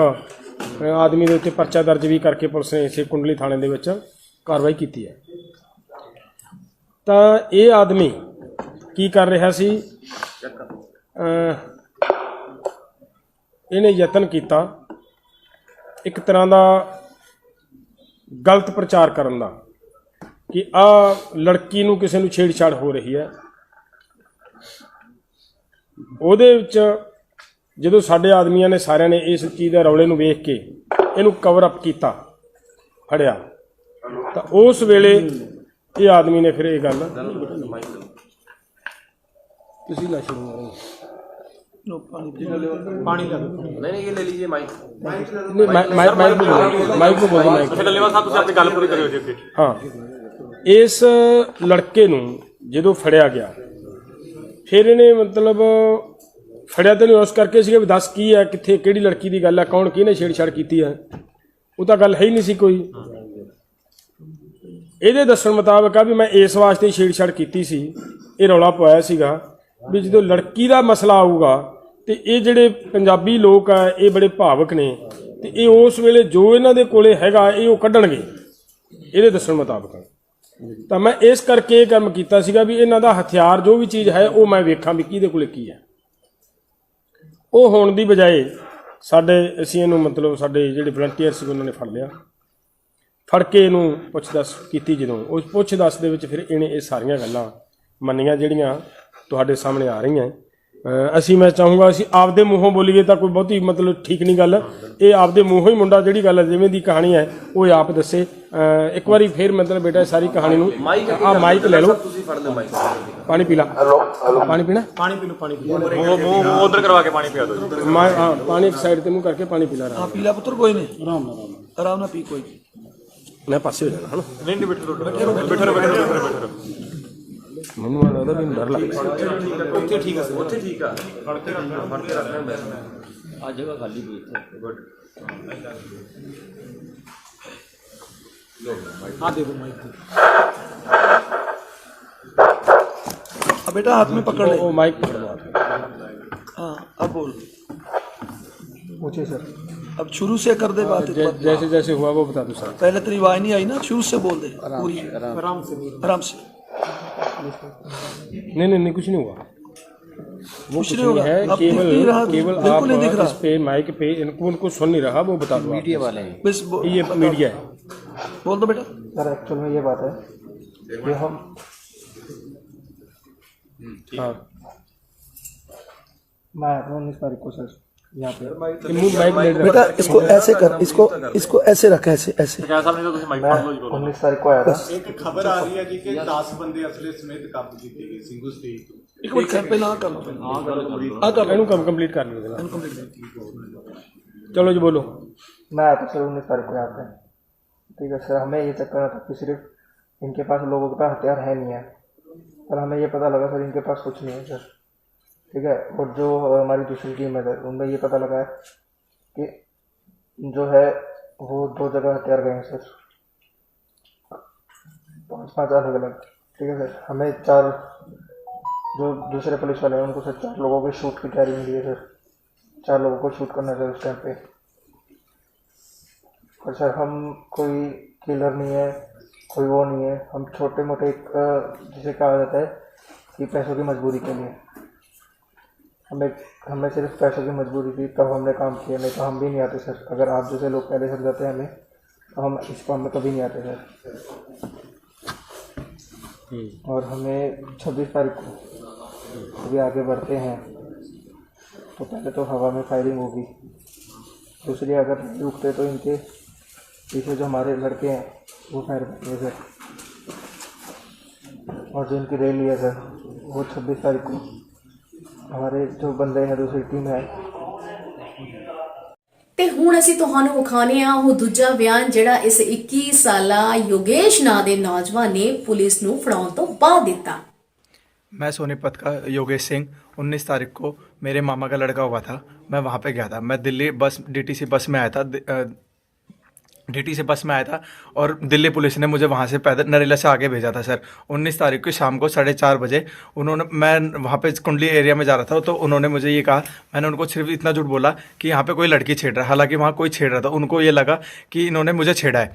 आदमी दे उत्ते परचा दर्ज भी करके पुलिस ने इसे कुंडली थाणे दे विच कार्रवाई की है। तां ये आदमी की कर रहा सी इहने यतन किया एक तरह का गलत प्रचार करन दा कि आ लड़की नूं किसी नूं छेड़छाड़ हो रही है। ਉਹਦੇ ਵਿੱਚ ਜਦੋਂ ਸਾਡੇ ਆਦਮੀਆਂ ਨੇ ਸਾਰਿਆਂ ਨੇ ਇਸ ਚੀਜ਼ ਦੇ ਰੌਲੇ ਨੂੰ ਵੇਖ ਕੇ ਇਹਨੂੰ ਕਵਰ ਅਪ ਕੀਤਾ ਫੜਿਆ ਤਾਂ ਉਸ ਵੇਲੇ ਇਹ ਆਦਮੀ ਨੇ ਫਿਰ ਇਹ ਗੱਲ ਤੁਸੀਂ ਲਾ ਸ਼ੁਰੂ ਕਰੋ पानी का नहीं ये ले लीजिए माइक माइक को बोलो माइक अपनी गल पूरी करियो जी। हाँ इस लड़के नूं जदों फड़िया गया फिर इन्हें मतलब ਫੜਿਆ ਤੇ ਨਹੀਂ ਉਸ ਕਰਕੇ ਸੀਗਾ ਵੀ ਦੱਸ ਕੀ ਹੈ, ਕਿੱਥੇ ਕਿਹੜੀ ਲੜਕੀ ਦੀ ਗੱਲ ਹੈ, ਕੌਣ ਕਿਹਨੇ ਛੇੜਛਾੜ ਕੀਤੀ ਹੈ, ਉਹ ਤਾਂ ਗੱਲ ਹੈ ਹੀ ਨਹੀਂ ਸੀ ਕੋਈ। ਇਹਦੇ ਦੱਸਣ ਮੁਤਾਬਕ ਆ ਵੀ ਮੈਂ ਇਸ ਵਾਸਤੇ ਛੇੜਛਾੜ ਕੀਤੀ ਸੀ, ਇਹ ਰੌਲਾ ਪਾਇਆ ਸੀਗਾ ਵੀ ਜਦੋਂ ਲੜਕੀ ਦਾ ਮਸਲਾ ਆਊਗਾ ਤੇ ਇਹ ਜਿਹੜੇ ਪੰਜਾਬੀ ਲੋਕ ਆ ਇਹ ਬੜੇ ਭਾਵਕ ਨੇ ਤੇ ਇਹ ਉਸ ਵੇਲੇ ਜੋ ਇਹਨਾਂ ਦੇ ਕੋਲੇ ਹੈਗਾ ਇਹ ਉਹ ਕੱਢਣਗੇ ਇਹਦੇ ਦੱਸਣ ਮੁਤਾਬਕ। ਤਾਂ ਮੈਂ ਇਸ ਕਰਕੇ ਇਹ ਕੰਮ ਕੀਤਾ ਸੀਗਾ ਵੀ ਇਹਨਾਂ ਦਾ ਹਥਿਆਰ ਜੋ ਵੀ ਚੀਜ਼ ਹੈ ਉਹ ਮੈਂ ਵੇਖਾਂ ਵੀ ਕਿਹਦੇ ਕੋਲੇ ਕੀ ਹੈ। ਉਹ ਹੋਣ ਦੀ ਬਜਾਏ ਅਸੀਂ ਇਹਨੂੰ ਮਤਲਬ ਸਾਡੇ ਜਿਹੜੇ ਵਲੰਟੀਅਰ ਸੀ ਉਹਨਾਂ ਨੇ ਫੜ ਲਿਆ, ਫੜ ਕੇ ਇਹਨੂੰ ਪੁੱਛ-ਦੱਸ ਕੀਤੀ। ਜਦੋਂ ਉਸ ਪੁੱਛ-ਦੱਸ ਦੇ ਵਿੱਚ ਫਿਰ ਇਹਨੇ ਇਹ ਸਾਰੀਆਂ ਗੱਲਾਂ ਮੰਨੀਆਂ ਜਿਹੜੀਆਂ ਤੁਹਾਡੇ ਸਾਹਮਣੇ ਆ ਰਹੀਆਂ। ਮੈਂ ਚਾਹੂੰਗਾ ਅਸੀਂ ਆਪਦੇ ਮੂੰਹੋਂ ਬੋਲੀਏ ਤਾਂ ਕੋਈ ਬਹੁਤੀ ਮਤਲਬ ਠੀਕ ਨਹੀਂ ਗੱਲ, ਇਹ ਆਪਦੇ ਮੂੰਹੋਂ ਹੀ ਮੁੰਡਾ ਜਿਹੜੀ ਗੱਲ ਜਿਵੇਂ ਦੀ ਕਹਾਣੀ ਹੈ ਉਹ ਆਪ ਦੱਸੇ। ਇੱਕ ਵਾਰੀ ਫਿਰ ਮਤਲਬ ਬੇਟਾ ਸਾਰੀ ਕਹਾਣੀ ਨੂੰ ਮਾਈਕ ਲੈ ਲਓ, ਪਾਣੀ ਪੀ ਲਾ। ਪਾਣੀ ਪੀਣਾ? ਪਾਣੀ ਪੀ ਲਓ, ਪਾਣੀ ਪੀ ਲਓ। ਮੂੰਹ ਉਧਰ ਕਰਵਾ ਕੇ ਪਾਣੀ ਪਿਆ ਦਿਓ। ਪਾਣੀ ਇੱਕ ਸਾਈਡ ਤੇ ਮੂੰਹ ਕਰਕੇ ਪਾਣੀ ਪੀ ਲਾ। ਪੀ ਲਾ ਪੁੱਤਰ, ਕੋਈ ਨਹੀਂ, ਆਰਾਮ ਨਾਲ ਪੀ, ਕੋਈ ਮੈਂ ਪਾਸੇ ਹੋ ਜਾਣਾ ਹਨਾ। ਨਹੀਂ ਬੈਠੋ ਮੈਨੂੰ ਲੱਗਦਾ ਵੀ ਡਰ ਲੱਗਦਾ। ਉੱਥੇ ਠੀਕ ਆ, ਉੱਥੇ ਠੀਕ ਆ। ਫੜ ਕੇ ਰੱਖਣਾ ਆ ਜਗ੍ਹਾ ਖਾਲੀ ਪਈ ਇੱਥੇ। ਗੁੱਡ। हाँ देखो माइक, अब बेटा हाथ में पकड़ ले। माइक पकड़ लो। हाँ अब बोल। पूछिए सर। अब शुरू से कर दे बात। जैसे जैसे हुआ वो बता दो सर। पहले तेरी आवाज नहीं आई ना, शुरू से बोल दे पूरी, आराम से। नहीं कुछ नहीं हुआ, वो कुछ नहीं है। केवल आप इस पे माइक पे उनको सुन नहीं रहा, वो बता दो। मीडिया वाले हैं, बस ये मीडिया है। बोल दो बेटा। सर एक्चुअल में ये बात है कि हम मैं 19 तारीख को सर यहाँ पे बेटा इसको ऐसे कर, इसको ऐसे रख, ऐसे 19 तारीख को आया था। एक खबर आ रही है जी कि 10 बंदे असले समेत काबू किए गए सिंगू स्टेट। एक मिनट कैंप पे ना कर लो, इनको कंप्लीट कर लो। चलो जी बोलो। मैं आया था सर 19 तारीख को यहाँ पे, ठीक है सर। हमें ये चक्कर था कि सिर्फ इनके पास, लोगों के पास हथियार है नहीं है, पर हमें ये पता लगा सर इनके पास कुछ नहीं है सर, ठीक है। और जो हमारी दूसरी टीम है सर, उनमें ये पता लगा है कि जो है वो 2 जगह हथियार गए हैं सर, 5 अलग, ठीक है सर। हमें 4 जो दूसरे पुलिस वाले हैं उनको सर 4 लोगों को शूट की तैयारी मिली है सर, 4 लोगों को शूट करना है उस टाइम पे। और सर हम कोई किलर नहीं है, कोई वो नहीं है, हम छोटे मोटे जिसे कहा जाता है कि पैसों की मजबूरी के लिए, हमें सिर्फ पैसों की मजबूरी थी तब हमने काम किया, नहीं तो हम भी नहीं आते सर। अगर आप जैसे लोग पहले सर जाते हैं हमें, तो हम इस काम में कभी नहीं आते सर। और हमें 26 तारीख को अभी आगे बढ़ते हैं तो पहले तो हवा में फायरिंग होगी, दूसरी अगर रुकते तो इनके पीछे जो हमारे लड़के हैं वो फायर करेंगे सर। और जो इनकी रैली है सर वो 26 तारीख को हमारे जो बंदे हैं दूसरी टीम है। ਤੇ ਹੁਣ ਅਸੀਂ ਤੁਹਾਨੂੰ ਵਿਖਾਣੇ ਆ ਉਹ ਦੂਜਾ ਬਿਆਨ ਜਿਹੜਾ ਇਸ 21 ਸਾਲਾ योगेश ਨਾਂ ਦੇ ਨੌਜਵਾਨ ਨੇ ਪੁਲਿਸ ਨੂੰ ਫੜਾਉਣ ਤੋਂ ਬਾਅਦ ਦਿੱਤਾ। मैं सोनीपत का योगेश सिंह 19 तारीख को मेरे मामा का लड़का हुआ था, मैं वहाँ पे गया था। मैं दिल्ली बस डीटीसी बस में आया था, डीटीसी बस में आया था और दिल्ली पुलिस ने मुझे वहाँ से पैदल नरेला से आगे भेजा था सर। 19 तारीख को शाम को 4:30 बजे मैं वहाँ पे कुंडली एरिया में जा रहा था, तो उन्होंने मुझे ये कहा, मैंने उनको सिर्फ इतना झूठ बोला कि यहाँ पे कोई लड़की छेड़ रहा है, हालांकि वहाँ कोई छेड़ रहा था। उनको ये लगा कि इन्होंने मुझे छेड़ा है,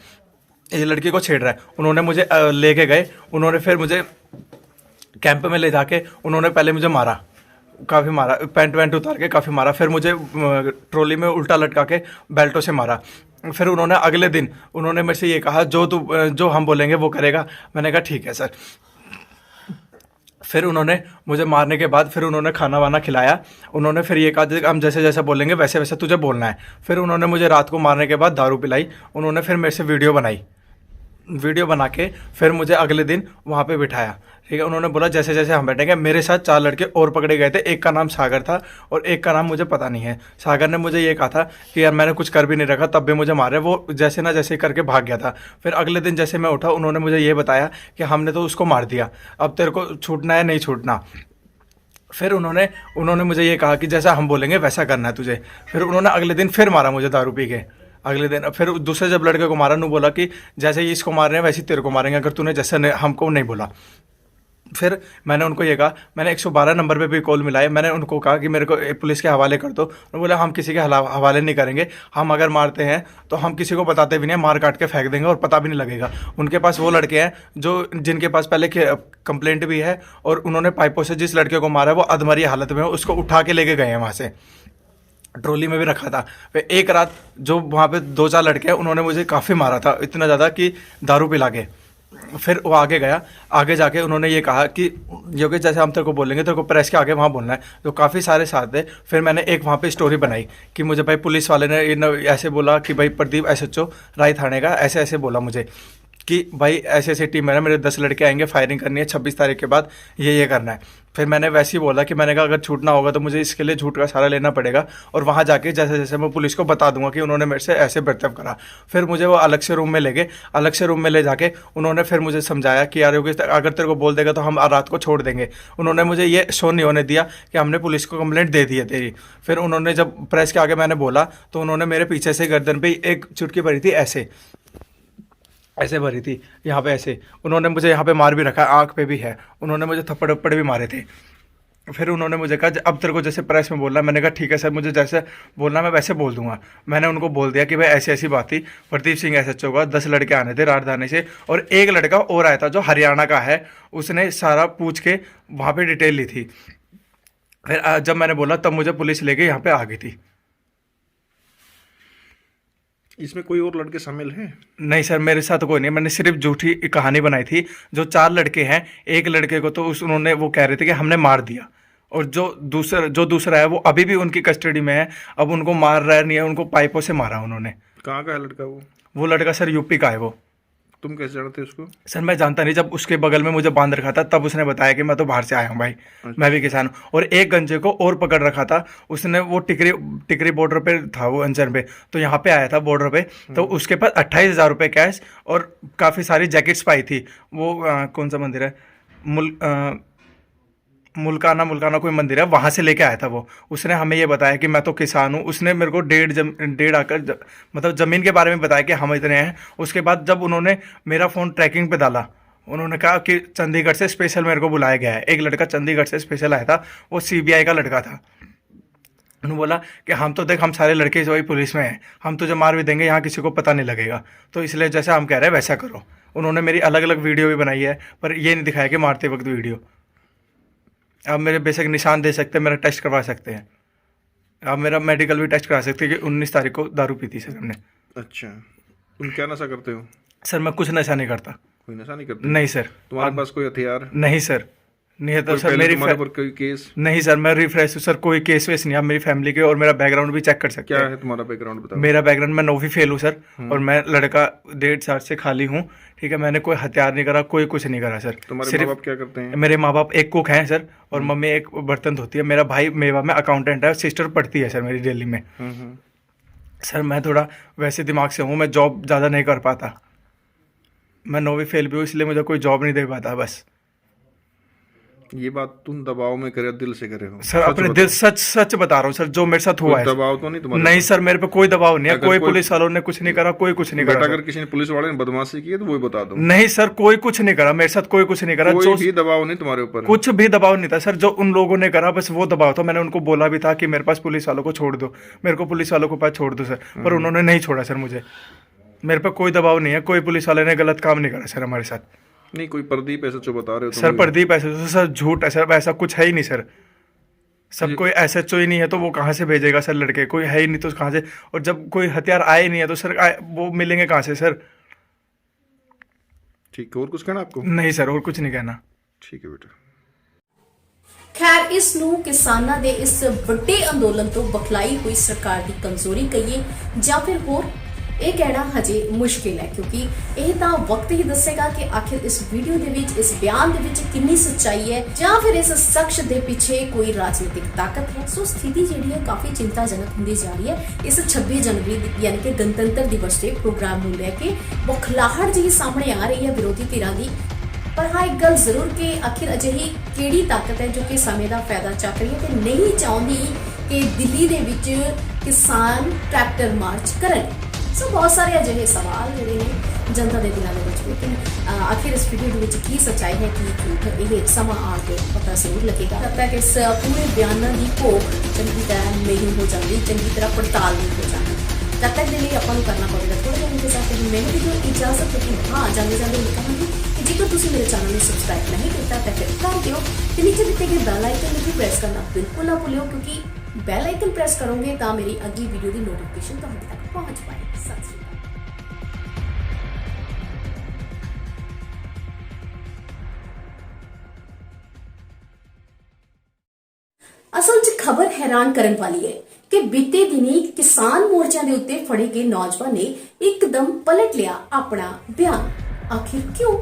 ये लड़की को छेड़ रहा है। उन्होंने मुझे लेके गए, उन्होंने फिर मुझे कैंप में ले जाके उन्होंने पहले मुझे मारा, काफ़ी मारा, पैंट वैंट उतार के काफ़ी मारा, फिर मुझे ट्रॉली में उल्टा लटका के बेल्टों से मारा। फिर उन्होंने अगले दिन उन्होंने मेरे से ये कहा, जो हम बोलेंगे वो करेगा। मैंने कहा ठीक है सर। फिर उन्होंने मुझे मारने के बाद फिर उन्होंने खाना वाना खिलाया। उन्होंने फिर ये कहा हम जैसे जैसे बोलेंगे वैसे वैसे तुझे बोलना है। फिर उन्होंने मुझे रात को मारने के बाद दारू पिलाई। उन्होंने फिर मेरे से वीडियो बना के फिर मुझे अगले दिन वहाँ पे बिठाया, ठीक है। उन्होंने बोला जैसे जैसे हम बैठेंगे। मेरे साथ 4 लड़के और पकड़े गए थे, एक का नाम सागर था और एक का नाम मुझे पता नहीं है। सागर ने मुझे ये कहा था कि यार मैंने कुछ कर भी नहीं रखा, तब भी मुझे मारे। वो जैसे ना जैसे करके भाग गया था। फिर अगले दिन जैसे मैं उठा, उन्होंने मुझे ये बताया कि हमने तो उसको मार दिया, अब तेरे को छूटना है नहीं छूटना। फिर उन्होंने मुझे ये कहा कि जैसा हम बोलेंगे वैसा करना है तुझे। फिर उन्होंने अगले दिन फिर मारा मुझे दारू पी के। अगले दिन फिर दूसरे जब लड़के को मारा, उन्होंने बोला कि जैसे ये इसको मार रहे हैं वैसे ही तेरे को मारेंगे अगर तूने जैसे हमको नहीं बोला। फिर मैंने उनको ये कहा, मैंने 112 नंबर पे भी कॉल मिलाई, मैंने उनको कहा कि मेरे को पुलिस के हवाले कर दो। उन्होंने बोला हम किसी के हवाले नहीं करेंगे, हम अगर मारते हैं तो हम किसी को बताते भी नहीं, मार काट के फेंक देंगे और पता भी नहीं लगेगा। उनके पास वो लड़के हैं जो जिनके पास पहले कंप्लेंट भी है, और उन्होंने पाइपों से जिस लड़के को मारा है वो अधमरी हालत में है, उसको उठा के लेके गए हैं वहाँ से, ट्रॉली में भी रखा था। फिर एक रात जो वहाँ पे 2-4 लड़के हैं उन्होंने मुझे काफ़ी मारा था, इतना ज़्यादा कि दारू पिला के। फिर वो आगे गया, आगे जाके उन्होंने ये कहा कि योगेश जैसे हम तेरे को बोलेंगे तेरे को प्रेस के आगे वहाँ बोलना है, तो काफ़ी सारे साथ थे। फिर मैंने एक वहाँ पे स्टोरी बनाई कि मुझे भाई पुलिस वाले ने ऐसे बोला कि भाई प्रदीप SHO राय थाने का ऐसे ऐसे बोला मुझे कि भाई ऐसे ऐसे टीम है, मेरे 10 लड़के आएंगे, फायरिंग करनी है 26 तारीख के बाद, ये करना है। फिर मैंने वैसे ही बोला कि मैंने कहा अगर छूटना होगा तो मुझे इसके लिए झूठ का सहारा लेना पड़ेगा, और वहाँ जाके जैसे जैसे मैं पुलिस को बता दूंगा कि उन्होंने मेरे से ऐसे बर्ताव करा। फिर मुझे वो अलग से रूम में ले गए, अलग से रूम में ले जाके उन्होंने फिर मुझे समझाया कि यार योगेश अगर तेरे को बोल देगा तो हम रात को छोड़ देंगे। उन्होंने मुझे ये शो नहीं होने दिया कि हमने पुलिस को कंप्लेंट दे दी है तेरी। फिर उन्होंने जब प्रेस के आगे मैंने बोला तो उन्होंने मेरे पीछे से गर्दन पे एक चुटकी भरी थी, ऐसे भरी थी यहाँ पे ऐसे। उन्होंने मुझे यहाँ पे मार भी रखा, आँख पे भी है, उन्होंने मुझे थप्पड़ वप्पड़ भी मारे थे। फिर उन्होंने मुझे कहा अब तेरे को जैसे प्रेस में बोलना। मैंने कहा ठीक है सर, मुझे जैसे बोलना मैं वैसे बोल दूंगा। मैंने उनको बोल दिया कि भाई ऐसी ऐसी बात थी, प्रदीप सिंह SHO का 10 लड़के आने थे राजधानी से, और एक लड़का और आया था जो हरियाणा का है, उसने सारा पूछ के वहाँ पर डिटेल ली थी। फिर जब मैंने बोला तब मुझे पुलिस लेके यहाँ पर आ गई थी। इसमें कोई और लड़के शामिल हैं? नहीं सर, मेरे साथ कोई नहीं, मैंने सिर्फ झूठी कहानी बनाई थी। जो 4 लड़के हैं, एक लड़के को तो उन्होंने वो कह रहे थे कि हमने मार दिया, और जो दूसरा है वो अभी भी उनकी कस्टडी में है। अब उनको मार रहा नहीं है, उनको पाइपों से मारा उन्होंने। कहाँ का है लड़का वो लड़का सर यूपी का है। वो तुम कैसे जानते उसको? सर मैं जानता नहीं, जब उसके बगल में मुझे बांध रखा था तब उसने बताया कि मैं तो बाहर से आया हूँ भाई, मैं भी किसान हूँ। और एक गंजे को और पकड़ रखा था उसने, वो टिकरी बॉर्डर पे था वो अंजन पे, तो यहाँ पे आया था बॉर्डर पे, तो उसके पास 28,000 रुपये कैश और काफ़ी सारी जैकेट्स पाई थी। वो कौन सा मंदिर है, मुल्काना कोई मंदिर है, वहाँ से लेके आया था वो। उसने हमें ये बताया कि मैं तो किसान हूँ। उसने मेरे को डेढ़ आकर मतलब ज़मीन के बारे में बताया कि हम इतने हैं। उसके बाद जब उन्होंने मेरा फ़ोन ट्रैकिंग पे डाला, उन्होंने कहा कि चंडीगढ़ से स्पेशल मेरे को बुलाया गया है। एक लड़का चंडीगढ़ से स्पेशल आया था, वो CBI का लड़का था। उन्होंने बोला कि हम तो देख हम सारे लड़के जो पुलिस में हैं, हम तुझे मार भी देंगे, यहाँ किसी को पता नहीं लगेगा, तो इसलिए जैसा हम कह रहे हैं वैसा करो। उन्होंने मेरी अलग अलग वीडियो भी बनाई है, पर ये नहीं दिखाया कि मारते वक्त वीडियो। आप मेरे बेसिक निशान दे सकते हैं, मेरा टेस्ट करवा सकते हैं, आप मेरा मेडिकल भी टेस्ट करा सकते हैं कि 19 तारीख को दारू पी थी सर हमने। अच्छा, तुम क्या नशा करते हो? सर मैं कुछ नशा नहीं करता। कोई नशा नहीं करते? नहीं सर। तुम्हारे पास कोई हथियार? नहीं सर, नहीं है तो सर मेरी पर कोई केस? नहीं सर, मैं रिफ्रेश हूँ सर, कोई केस वेस नहीं। आप मेरी फैमिली के और मेरा बैकग्राउंड भी चेक कर सकते हैं। क्या है तुम्हारा बैकग्राउंड बताओ? मेरा बैकग्राउंड, मैं 9वीं फेल हूँ सर, और मैं लड़का 1.5 साल से खाली हूँ, ठीक है। मैंने कोई हथियार नहीं करा, कोई कुछ नहीं करा सर। तुम्हारे माँ बाप क्या करते हैं? मेरे माँ बाप एक कुक हैं सर, और मम्मी एक बर्तन धोती है। मेरा भाई मेवा में अकाउंटेंट है, सिस्टर पढ़ती है सर मेरी दिल्ली में। सर मैं थोड़ा वैसे दिमाग से हूँ, मैं जॉब ज़्यादा नहीं कर पाता, मैं 9वीं फेल भी हूँ, इसलिए मुझे कोई जॉब नहीं दे पाता बस। ये बात तुम दबाव में करे, दिल से करे हो? सर अपने दिल सच बता रहा हूँ सर, जो मेरे साथ हुआ है। दबाव तो नहीं तुम्हारे? नहीं सर, मेरे पे कोई दबाव नहीं है, कोई पुलिस वालों ने कुछ नहीं करा, कोई कुछ नहीं करा। अगर किसी ने पुलिस वाले ने बदमाशी की है तो वो बता दो। नहीं सर, कोई कुछ नहीं करा मेरे साथ, कोई कुछ नहीं करा। कोई भी दबाव नहीं तुम्हारे ऊपर? कुछ भी दबाव नहीं था सर, जो उन लोगों ने करा बस वो दबाव था। मैंने उनको बोला भी था कि मेरे पास पुलिस वालों को छोड़ दो, मेरे को पुलिस वालों के पास छोड़ दो सर, पर उन्होंने नहीं छोड़ा सर मुझे। मेरे पे कोई दबाव नहीं है, कोई पुलिस वाले ने गलत काम नहीं करा सर हमारे साथ। नहीं, कोई प्रदीप SHO बता रहे हो सर? प्रदीप SHO सर झूठ है सर, ऐसा कुछ है ही नहीं सर। सब कोई SHO ही नहीं है तो वो कहाँ से भेजेगा सर लड़के? कोई है ही नहीं तो कहाँ से? और जब कोई हथियार आए नहीं है तो सर वो मिलेंगे कहाँ से सर? ठीक है, और कुछ कहना आपको? नहीं सर, और कुछ नहीं कहना। ठीक है बेटा। खैर, इस ਨੂੰ ਕਿਸਾਨਾਂ ਦੇ ਇਸ ਵੱਡੇ ਅੰਦੋਲਨ ਤੋਂ ਬਖਲਾਈ ਹੋਈ ਸਰਕਾਰ ਦੀ ਕਮਜ਼ੋਰੀ ਕਹੀਏ ਜਾਂ ਫਿਰ ਹੋਰ, ਇਹ ਕਹਿਣਾ ਹਜੇ ਮੁਸ਼ਕਿਲ ਹੈ, ਕਿਉਂਕਿ ਇਹ ਤਾਂ ਵਕਤ ਹੀ ਦੱਸੇਗਾ ਕਿ ਆਖਿਰ ਇਸ ਵੀਡੀਓ ਦੇ ਵਿੱਚ, ਇਸ ਬਿਆਨ ਦੇ ਵਿੱਚ ਕਿੰਨੀ ਸੱਚਾਈ ਹੈ ਜਾਂ ਫਿਰ ਇਸ ਸ਼ਖਸ ਦੇ ਪਿੱਛੇ ਕੋਈ ਰਾਜਨੀਤਿਕ ਤਾਕਤ ਹੈ। ਸੋ ਸਥਿਤੀ ਜਿਹੜੀ ਹੈ ਕਾਫੀ ਚਿੰਤਾਜਨਕ ਹੁੰਦੀ ਜਾ ਰਹੀ ਹੈ। ਇਸ 26 जनवरी ਯਾਨੀ ਕਿ ਗਣਤੰਤਰ ਦਿਵਸ ਦੇ ਪ੍ਰੋਗਰਾਮ ਨੂੰ ਲੈ ਕੇ ਬਖਲਾਹਟ ਜਿਹੀ ਸਾਹਮਣੇ ਆ ਰਹੀ ਹੈ ਵਿਰੋਧੀ ਧਿਰਾਂ ਦੀ। पर हाँ एक गल जरूर कि आखिर अजिही किहड़ी ताकत है जो कि समय का फायदा चक रही है ते नहीं चाहती कि दिल्ली दे विच किसान ट्रैक्टर मार्च करन। सो बहुत सारे अजिहे सवाल जिहड़े ने जनता के दिलों में, लेकिन आखिर इस वीडियो के विच की सच्चाई है की झूठ यह समा आण के पता जरूर लगेगा। तब तक इस पूरे बयानों की घोख चंगी तरह नहीं हो जाती, चंगी तरह पड़ताल नहीं हो जाती। तब तक के लिए अपन करना पड़ेगा थोड़ा जिहा इंतजार करिए। मैंने भी जो इजाजत होगी हाँ जाते जाते ये कहांगी कि जेकर तुसीं मेरे चैनल में सबसक्राइब नहीं किया तो फिर कर दिओ ते नीचे दिए गए बैल आइकन में भी प्रेस करना बिल्कुल ना भूलियो, क्योंकि बैल आइकन प्रेस करोगे तो मेरी अगली वीडियो की नोटिफिकेशन तुहाडे तक पहुंच पाएगी। सत श्री अकाल। असल च खबर हैरान करन वाली है कि बीते दिनी किसान मोर्चों के उत्ते फड़े गए नौजवान ने एकदम पलट लिया अपना बयान। आखिर क्यों?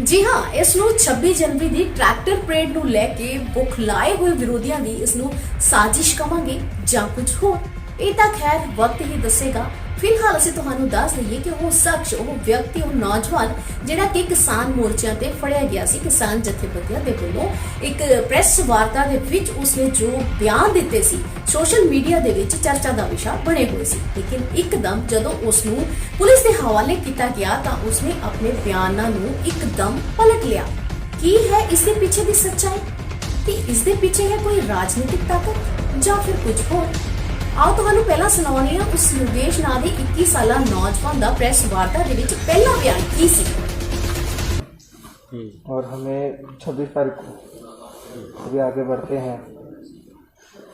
जी हाँ, इसनू 26 जनवरी की ट्रैक्टर परेड नू लैके बुखलाए हुए विरोधियों की इसनू साजिश कहांगे जां कुछ होर, ये तां खैर वक्त ही दसेगा। फिलहाल असीं तुहानू दस दईए कि वो शख्स, वो व्यक्ति, वो नौजवान जिहड़ा कि किसान मोर्चों ते फड़िया गया सी, किसान जथेबंदियां दे वल्लों एक प्रेस वार्ता दे विच उसने जो बयान दिते सी सोशल मीडिया दे विच चर्चा का विषय बने हुए सी। लेकिन एकदम जदों उसनू पुलिस के हवाले किया गया तां उसने अपने बयानां नू एकदम पलट लिया। की है इसके पीछे की सच्चाई? कि इसके पीछे है कोई राजनीतिक ताकत या फिर कुछ होर? आओ तुहानू पहला सुनाउने आ उस योगेश नाम के 21 साला नौजवान का प्रेस वार्ता दे विच पहला बयान की सी। और हमें 26 तारीख को अभी आगे बढ़ते हैं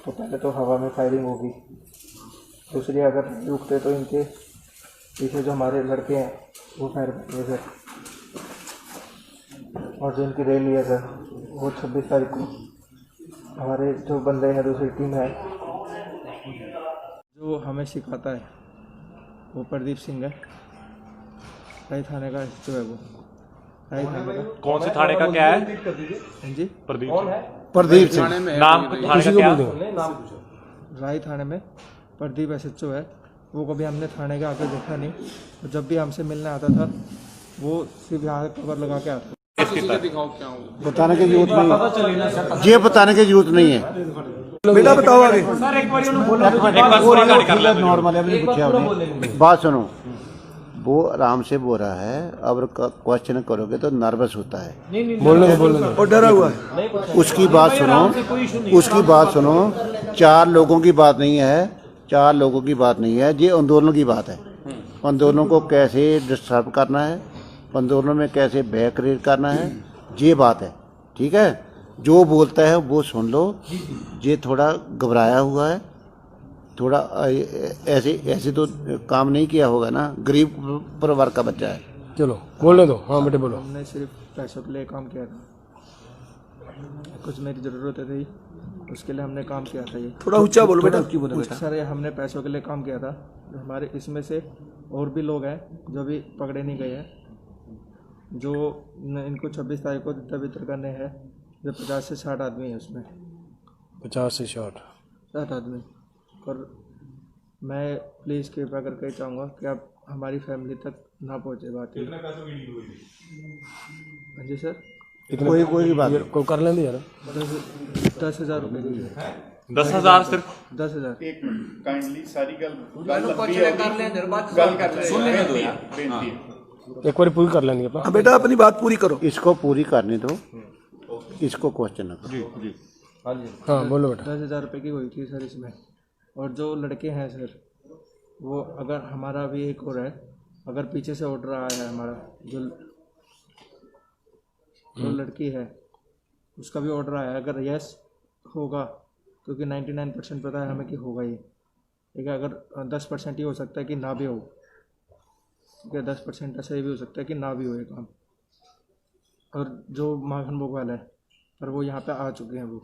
तो पहले तो हवा में फायरिंग होगी, दूसरी अगर रुकते तो इनके पीछे जो हमारे लड़के हैं वो फायर करेंगे सर, और जो इनकी रैली है सर वो 26 तारीख को हमारे जो बंदे हैं दूसरी टीम है जो हमें सिखाता है वो प्रदीप सिंह है, राय थाने का जो है वो राय थाने का। कौन से थाने का क्या है? जी प्रदीप कौन है? प्रदीप सिंह नाम थाने का क्या? नाम पूछो। राय थाने में प्रदीप SHO है। वो कभी हमने थाने के आके देखा नहीं, और जब भी हमसे मिलने आता था वो सिर्फ यहाँ कवर लगा के आता। बताने की जरूरत नहीं है, ये बताने की जरूरत नहीं है। बेटा बताओ आगे। नॉर्मल है, बात सुनो। वो आराम से बोल रहा है, अब क्वेश्चन करोगे तो नर्वस होता है, बोलने और डरा हुआ है। उसकी बात सुनो, उसकी बात सुनो। 4 लोगों की बात नहीं है, 4 लोगों की बात नहीं है, ये आंदोलन की बात है। आंदोलन को कैसे डिस्टर्ब करना है, आंदोलन में कैसे भय क्रिएट करना है, ये बात है। ठीक है, जो बोलता है वो सुन लो। ये थोड़ा घबराया हुआ है, थोड़ा ऐसे तो काम नहीं किया होगा ना, गरीब परिवार का बच्चा है। चलो बोलने दो। हाँ बेटे बोलो। हमने सिर्फ पैसों के लिए काम किया था, कुछ मेरी ज़रूरतें थी उसके लिए हमने काम किया था। ये थोड़ा ऊंचा बोलो बेटा। कुछ सारे हमने पैसों के लिए काम किया था। हमारे इसमें से और भी लोग हैं जो भी पकड़े नहीं गए हैं, जो इनको 26 तारीख को वितर करने हैं, जो 50 से 60 आदमी है उसमें। 50 से 60 आदमी। और मैं प्लीज़ कृपया करके चाहूँगा कि आप हमारी फैमिली तक ना पहुँचे बात। कितने पैसों की डील हुई थी? हाँ जी सर, कोई बात को कर लेंगे यार। 10,000 रुपये की। 10,000 सिर्फ? 10,000। एक मिनट काइंडली सारी कर ले सुन लेने दो यार। बेनती एक बार पूरी कर लेंगे अपना। बेटा अपनी बात पूरी करो। इसको पूरी करने दो, इसको क्वेश्चन करो। जी जी हाँ बोलो बेटा। 10,000 रुपये की हुई थी सर इसमें। और जो लड़के हैं सर, वो अगर हमारा भी एक और है, अगर पीछे से ऑर्डर आया है हमारा, जो लड़की है उसका भी ऑर्डर आया है, अगर यस होगा, क्योंकि 99% पता है हमें कि होगा ही। ठीक है, अगर 10% ही हो सकता है कि ना भी हो, ठीक है, 10% ऐसा ही भी हो सकता है कि ना भी हो ये काम। और जो माखन भोपाल है, पर वो यहाँ पे आ चुके हैं वो।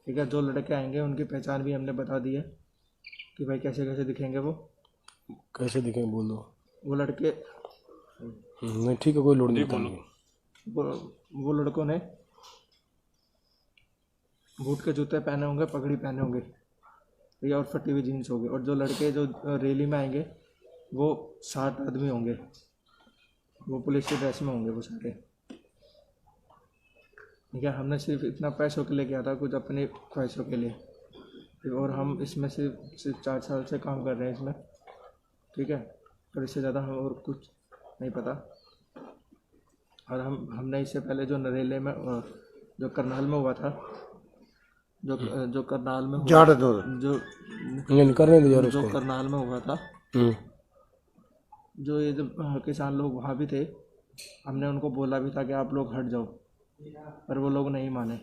ठीक है, जो लड़के आएंगे उनकी पहचान भी हमने बता दी है कि भाई कैसे कैसे दिखेंगे वो। कैसे दिखेंगे बोल दो। वो लड़के नहीं ठीक है, कोई लोड नहीं। वो लड़कों ने बूट के जूते पहने होंगे, पगड़ी पहने होंगे, ठीक है, और फटी हुई जीन्स होगी। और जो लड़के जो रैली में आएंगे वो 60 आदमी होंगे, वो पुलिस की ड्रेस में होंगे वो सारे। ठीक है, हमने सिर्फ इतना पैसों के लिए किया था, कुछ अपनी ख्वाहिशों के लिए, और हम इसमें सिर्फ 4 साल से काम कर रहे हैं इसमें, ठीक है, और इससे ज़्यादा हमें और कुछ नहीं पता। और हमने इससे पहले जो नरेले में जो करनाल में हुआ था, जो करनाल में जाट दो जो करने दो यार जो उसको। करनाल में हुआ था, जो ये जो किसान लोग वहाँ भी थे, हमने उनको बोला भी था कि आप लोग हट जाओ, पर वो लोग नहीं माने।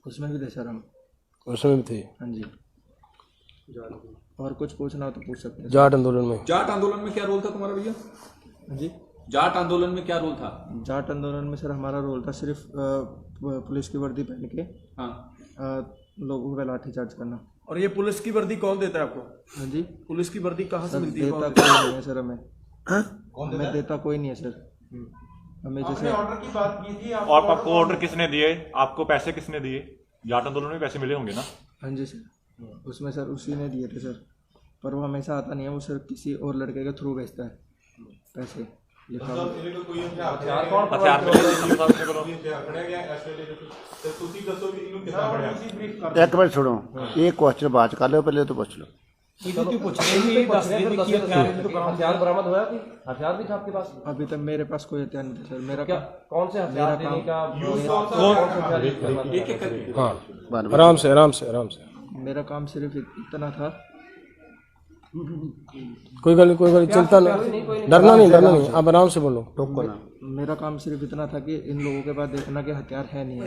उसमें भी थे सर हम, उसमें भी थे। हाँ जी। और कुछ पूछना हो तो पूछ सकते हैं। जाट आंदोलन में, जाट आंदोलन में क्या रोल था तुम्हारा भैया? हाँ जी। जाट आंदोलन में क्या रोल था? जाट आंदोलन में सर हमारा रोल था सिर्फ पुलिस की वर्दी पहन के लोगों पे लाठीचार्ज करना। और ये पुलिस की वर्दी कौन देता है आपको? हाँ जी। पुलिस की वर्दी कहाँ से मिलती है? देता कोई नहीं है सर हमें, हमें देता कोई नहीं है सर। हमें जैसे ऑर्डर की बात की थी और आपको ऑर्डर किसने दिए, आपको पैसे किसने दिए? जाट आंदोलन में पैसे मिले होंगे ना? हाँ जी सर, उसमें सर उसी ने दिए थे सर, पर वो हमेशा आता नहीं है, वो सर किसी और लड़के के थ्रू भेजता है पैसे लिखा हुआ। एक मिनट सुनो, एक क्वेश्चन बात कर लो, पहले तो पूछ लो। हथियार बरामद हुआ कि हथियार भी था आपके पास? अभी तक मेरे पास कोई हथियार नहीं था सर। मेरा क्या कौन से हथियार देने का? हाँ, आराम से आराम से आराम से। मेरा काम सिर्फ इतना था। कोई गल नहीं, चिंता नहीं, डरना नहीं, आप आराम से बोलो। टोको ना। मेरा काम सिर्फ इतना था कि इन लोगों के पास देखना कि हथियार है नहीं है।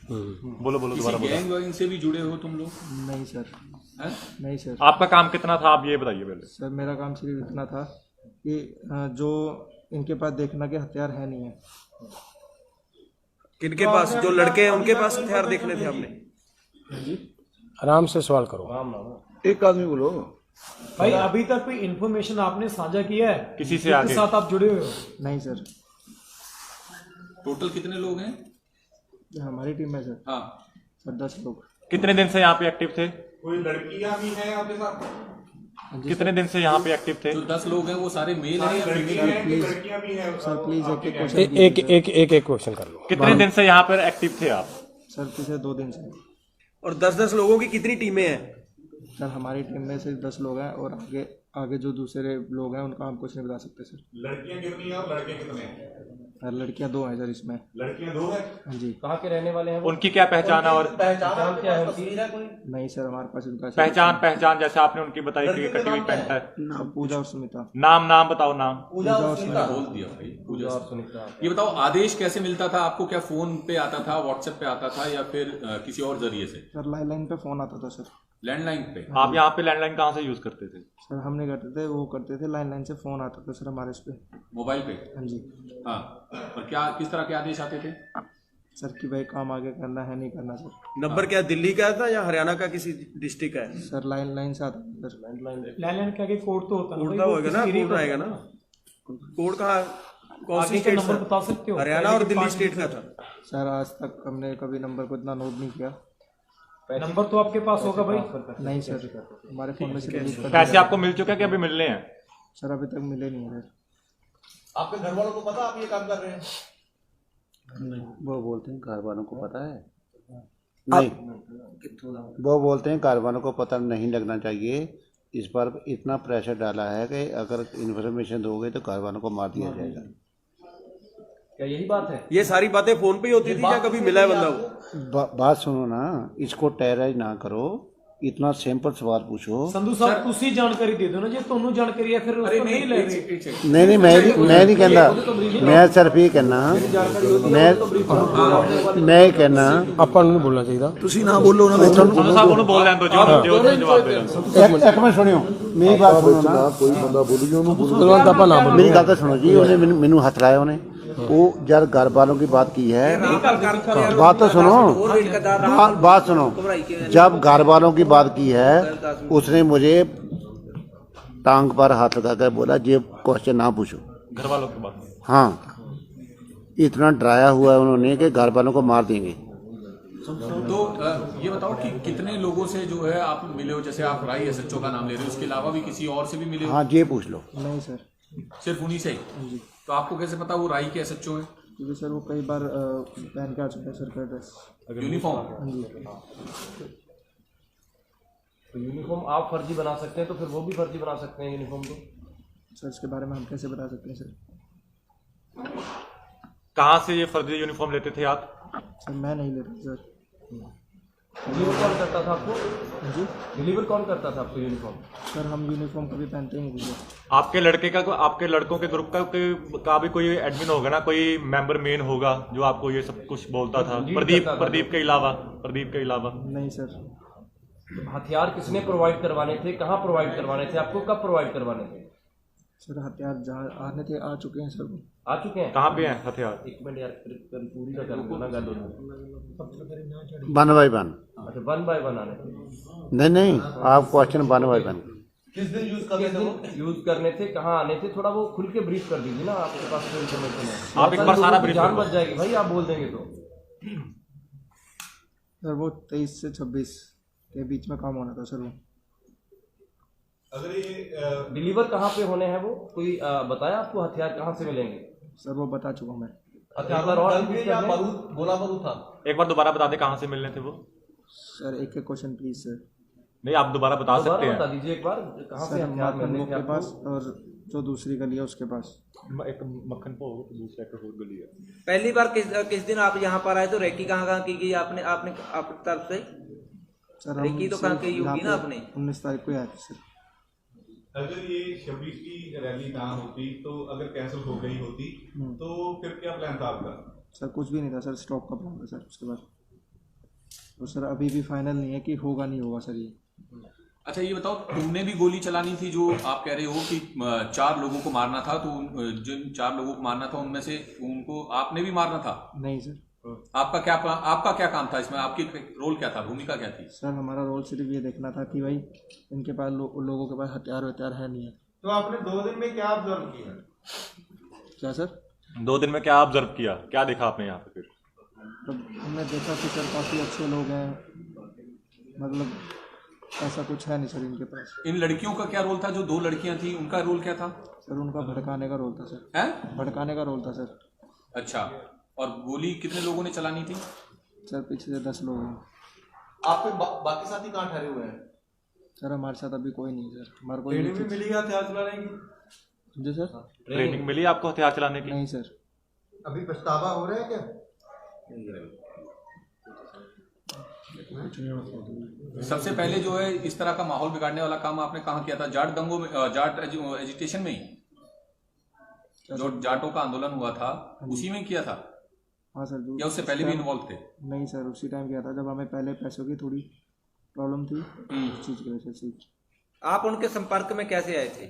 बोलो दोबारा बोलो। गैंग वैंग से भी जुड़े हो तुम लोग? नहीं सर, नहीं सर। आपका काम कितना था, आप ये बताइए पहले। सर मेरा काम सिर्फ इतना था कि जो इनके पास देखना कि हथियार है नहीं है। किनके पास? जो लड़के हैं उनके पास हथियार देखने थे आपने? आराम से सवाल करो। एक आदमी बोलो भाई। अभी तक कोई इन्फॉर्मेशन आपने साझा किया है किसी से आगे? साथ आप जुड़े हुए हो? नहीं सर। टोटल कितने लोग हैं हमारी टीम में सर? हाँ सर 10 लोग। कितने दिन से यहाँ पे एक्टिव थे? कोई लड़कियां भी हैं आपके साथ? कितने दिन से यहाँ पे एक्टिव थे? जो 10 लोग हैं वो सारे मेल हैं या फीमेल हैं? लड़कियां भी हैं सर प्लीज एक क्वेश्चन कर लो। कितने दिन से यहाँ पर एक्टिव थे आप? सर पिछले 2 दिन से। और 10-10 लोगों की कितनी टीमें हैं? सर हमारी टीम में सिर्फ 10 लोग हैं, और आगे जो दूसरे लोग हैं उनका हम कुछ नहीं बता सकते सर। लड़कियां कितनी हैं और लड़के कितने हैं? सर लड़कियां 2 हैं सर इसमें। लड़कियां 2 हैं? हाँ जी। कहाँ के रहने वाले हैं वो? उनकी क्या पहचान है? और पहचान क्या है उनकी? नहीं सर हमारे पास उनका पहचान जैसे आपने उनकी बताई कि कटी हुई पैंट है। पूजा और सुमिता। नाम बताओ। नाम पूजा और सुनीता बोल दिया भाई। पूजा और सुनीता। ये बताओ आदेश कैसे मिलता था आपको? क्या फोन पे आता था, व्हाट्सएप पे आता था, या फिर किसी और जरिए से? सर लैंडलाइन पे फोन आता था सर। लैंडलाइन पे? आप यहाँ पे लैंडलाइन कहाँ से यूज करते थे? सर हम नहीं करते थे, वो करते थे। लैंडलाइन से फोन आता था सर हमारे इस पे, मोबाइल पे। हाँ जी। हाँ, और क्या किस तरह के आदेश आते थे सर? कि भाई काम आगे करना है नहीं करना सर। नंबर क्या दिल्ली का था या हरियाणा का किसी डिस्ट्रिक्ट का है? सर लैंडलाइन से आता था सर। लैंडलाइन का कोड तो होता कोड होगा ना, कोड आएगा ना। कोड कहाँ, कौन सी स्टेट? नंबर बता सकते हो? हरियाणा और दिल्ली स्टेट का था सर। आज तक हमने कभी नंबर को इतना नोट नहीं किया। नंबर तो आपके पास होगा भाई? नहीं सर, हमारे फोन में से पैसे आपको मिल चुके हैं कि अभी मिलने हैं? सर अभी तक मिले नहीं है सर। आपके घर वालों को पता आप ये काम कर रहे हैं? वो बोलते हैं घर वालों को पता है नहीं, वो बोलते हैं घर वालों को पता नहीं लगना चाहिए। इस बार इतना प्रेशर डाला है कि अगर इन्फॉर्मेशन दोगे तो घर वालों को मार दिया जाएगा। क्या यही बात है? ये सारी बातें फोन पे ही होती थी या कभी मिला है बंदा वो? बात सुनो ना, इसको टेरराइज ना करो, इतना सिंपल सवाल पूछो। संधू साहब तुसी जानकारी दे दो ना, जे ਤੁਹਾਨੂੰ ਜਾਣਕਾਰੀ ਹੈ ਫਿਰ ਉਸ ਤੋਂ ਨਹੀਂ ਲੈ ਰਹੇ। नहीं मैं नहीं कहना, मैं सिर्फ ये कहना, मैं ये कहना ਆਪਾਂ ਨੂੰ ਨਹੀਂ ਬੋਲਣਾ ਚਾਹੀਦਾ। ਤੁਸੀਂ ਨਾ ਬੋਲੋ ਨਾ। संधू साहब उन्होंने बोल लें तो जवाब दे दें। एक मिनट सुनियो, मेरी बात सुनो ना। ਕੋਈ ਬੰਦਾ ਬੋਲੀ ਉਹਨੂੰ तुरंत ਆਪਾਂ ना बोलो। मेरी गल तो सुनो जी, उन्हें मैनू हथ लाया उन्हें। वो जब घर वालों की बात की है, बात तो सुनो, बात सुनो। जब घर वालों की बात की है, उसने मुझे टांग पर हाथ लगाकर बोला ये क्वेश्चन ना पूछो। घर वालों की बात? हाँ, इतना डराया हुआ है उन्होंने कि घर वालों को मार देंगे। तो ये बताओ कि कितने लोगों से जो है आप मिले हो? जैसे आप राई एसएचओ का नाम ले रहे हो, उसके अलावा भी किसी और से भी मिले हो? हाँ ये पूछ लो। नहीं सर, सिर्फ उन्हीं से ही? तो आपको कैसे पता वो राई के एसएचओ हैं? क्योंकि सर वो कई बार पहन के आ चुके हैं सर का ड्रेस। यूनिफॉर्म? हाँ जी। तो यूनिफॉर्म आप फर्जी बना सकते हैं तो फिर वो भी फर्जी बना सकते हैं यूनिफॉर्म को। सर इसके बारे में हम कैसे बता सकते हैं सर? कहाँ से ये फर्जी यूनिफॉर्म लेते थे आप? सर मैं नहीं लेता सर। डिलीवर कौन करता था आपको? जी डिलीवर कौन करता था आपको यूनिफॉर्म? सर हम यूनिफॉर्म कभी पहनते ही नहीं थे। आपके लड़कों के ग्रुप का भी कोई एडमिन होगा ना, कोई मेंबर मेन होगा जो आपको ये सब कुछ बोलता था, प्रदीप के अलावा? नहीं सर। हथियार किसने प्रोवाइड करवाने थे, कहाँ प्रोवाइड करवाने थे आपको, कब प्रोवाइड करवाने थे? सर हथियार जहाँ आने थे आ चुके हैं सर। आ चुके हैं? कहाँ पे हैं हथियार? एक मिनट यार, पूरी का कर दो ना गल। 1 by 1। अच्छा 1 by 1 आने थे? नहीं आप क्वेश्चन 1 by 1। किस दिन यूज करने थे, कहाँ आने थे, थोड़ा वो खुल के ब्रीफ कर दीजिए ना, आपके पास कोई इन्फॉर्मेशन है। आप एक बार सारा ब्रीफ जान बच जाएगी भाई, आप बोल देंगे तो। सर वो 23 से 26 के बीच में काम होना था सर। वो अगर ये डिलीवर कहाँ पे होने हैं वो कोई बताया आपको? हथियार कहाँ से मिलेंगे? सर वो बता चुका हूँ मैं। हथियार और गोला बारूद था? एक बार दोबारा बता दे कहाँ से मिलने थे वो। सर एक क्वेश्चन प्लीज सर। नहीं आप दोबारा बता सकते हैं। बता दीजिए एक बार, कहाँ से हथियार मिलने थे के पास और जो दूसरी गली है उसके पास। एक मक्खन पो होगा तो दूसरा एक और गली है। पहली बार किस दिन आप यहाँ पर आए तो रेकी कहाँ की गई आपने आपकी तरफ से? सर रेकी तो कहाँ की होगी ना आपने? 19 तारीख को आए थे सर। अगर ये 26 की रैली ना होती तो अगर कैंसिल हो गई होती तो फिर क्या प्लान था आपका? सर कुछ भी नहीं था सर, स्टॉप का प्लान था सर उसके बाद। तो सर अभी भी फाइनल नहीं है कि होगा नहीं होगा सर ये। अच्छा ये बताओ, तुमने भी गोली चलानी थी जो आप कह रहे हो कि 4 लोगों को मारना था, तो जिन 4 लोगों को मारना था उनमें से उनको आपने भी मारना था? नहीं सर। आपका क्या काम था इसमें? आपकी रोल क्या था, भूमिका क्या थी? सर हमारा रोल सिर्फ ये देखना था कि भाई इनके पास लोगों के पास हथियार है नहीं है। तो आपने 2 दिन में क्या ऑब्जर्व किया? क्या सर? 2 दिन में क्या ऑब्जर्व किया, क्या देखा आपने यहाँ पे? फिर तो हमने देखा कि सर काफ़ी अच्छे लोग हैं, मतलब ऐसा कुछ है नहीं सर इनके पास। इन लड़कियों का क्या रोल था? जो 2 लड़कियां थी उनका रोल क्या था? सर उनका भड़काने का रोल था सर। हैं? भड़काने का रोल था सर। अच्छा, और गोली कितने लोगों ने चलानी थी? सर पीछे से 10 लोग हैं। आपके बाकी साथी कहाँ ठहरे हुए हैं? सर हमारे साथ अभी कोई नहीं सर। हमारे को ट्रेनिंग भी मिली हथियार चलाने की? जी सर। ट्रेनिंग मिली आपको हथियार चलाने की? नहीं सर। अभी पछतावा हो रहा है क्या? सबसे पहले जो है इस तरह का माहौल बिगाड़ने वाला काम आपने कहाँ किया था? जाट दंगों में, जाट एजिटेशन में ही, जो जाटों का आंदोलन हुआ था उसी में किया था? हाँ सर। या उससे पहले भी इन्वॉल्व थे? नहीं सर, उसी टाइम किया था जब हमें पहले पैसों की थोड़ी प्रॉब्लम थी उस चीज़ की वजह से। आप उनके संपर्क में कैसे आए थे?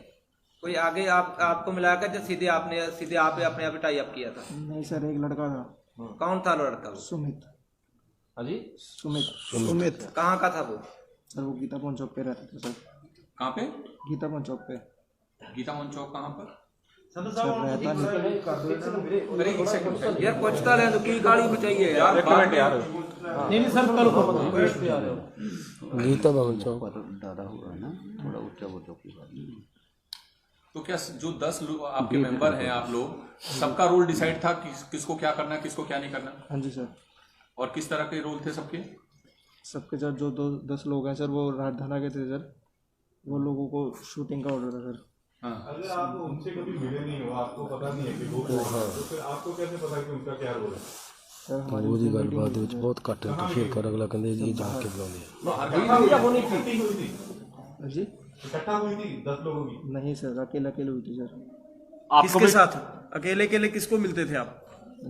कोई आगे आपको मिलाकर जो सीधे आपने अपने आप टाई अप किया था? नहीं सर, एक लड़का था। कौन था लड़का? सुमित। हाँ जी? सुमित। कहाँ का था वो? सर वो गीता मोहन चौक पे रहता था सर। कहाँ पे? गीता मोहन चौक पे। गीता मोहन चौक कहाँ पर? यार पछता रहे तो की गाड़ी बचाइए यार। एक मिनट यार। नहीं सर कल को गीता भवन चौक दादा हुआ है ना, थोड़ा ऊंचा वो चौकी बात। तो क्या जो 10 लोग आपके मेंबर हैं, आप लोग सबका रोल डिसाइड था कि किसको क्या करना है, किसको क्या नहीं करना? हाँ जी सर। और किस तरह के रोल थे सबके? सबके सर जो 10 लोग हैं सर वो राजधाना के थे सर। वो लोगों को शूटिंग का ऑर्डर था सर। हाँ। अगर आप उनसे कभी मिले नहीं हो, आपको पता नहीं है कि वो कौन है, तो फिर आपको कैसे पता कि उनका क्या रोल है? सर हमारी ਉਹਦੀ ਗੱਲਬਾਤ ਦੇ ਵਿੱਚ ਬਹੁਤ ਘੱਟ ਇੰਟਰਫੇਅਰ ਕਰ ਅਗਲਾ ਕਹਿੰਦੇ ਜੀ ਜਾ ਕੇ ਬੁਲਾਉਂਦੇ आ। जी इकट्ठा हुई थी 10 लोगों की? नहीं सर, अकेले हुई थी सर। किसके साथ अकेले किसको मिलते थे आप?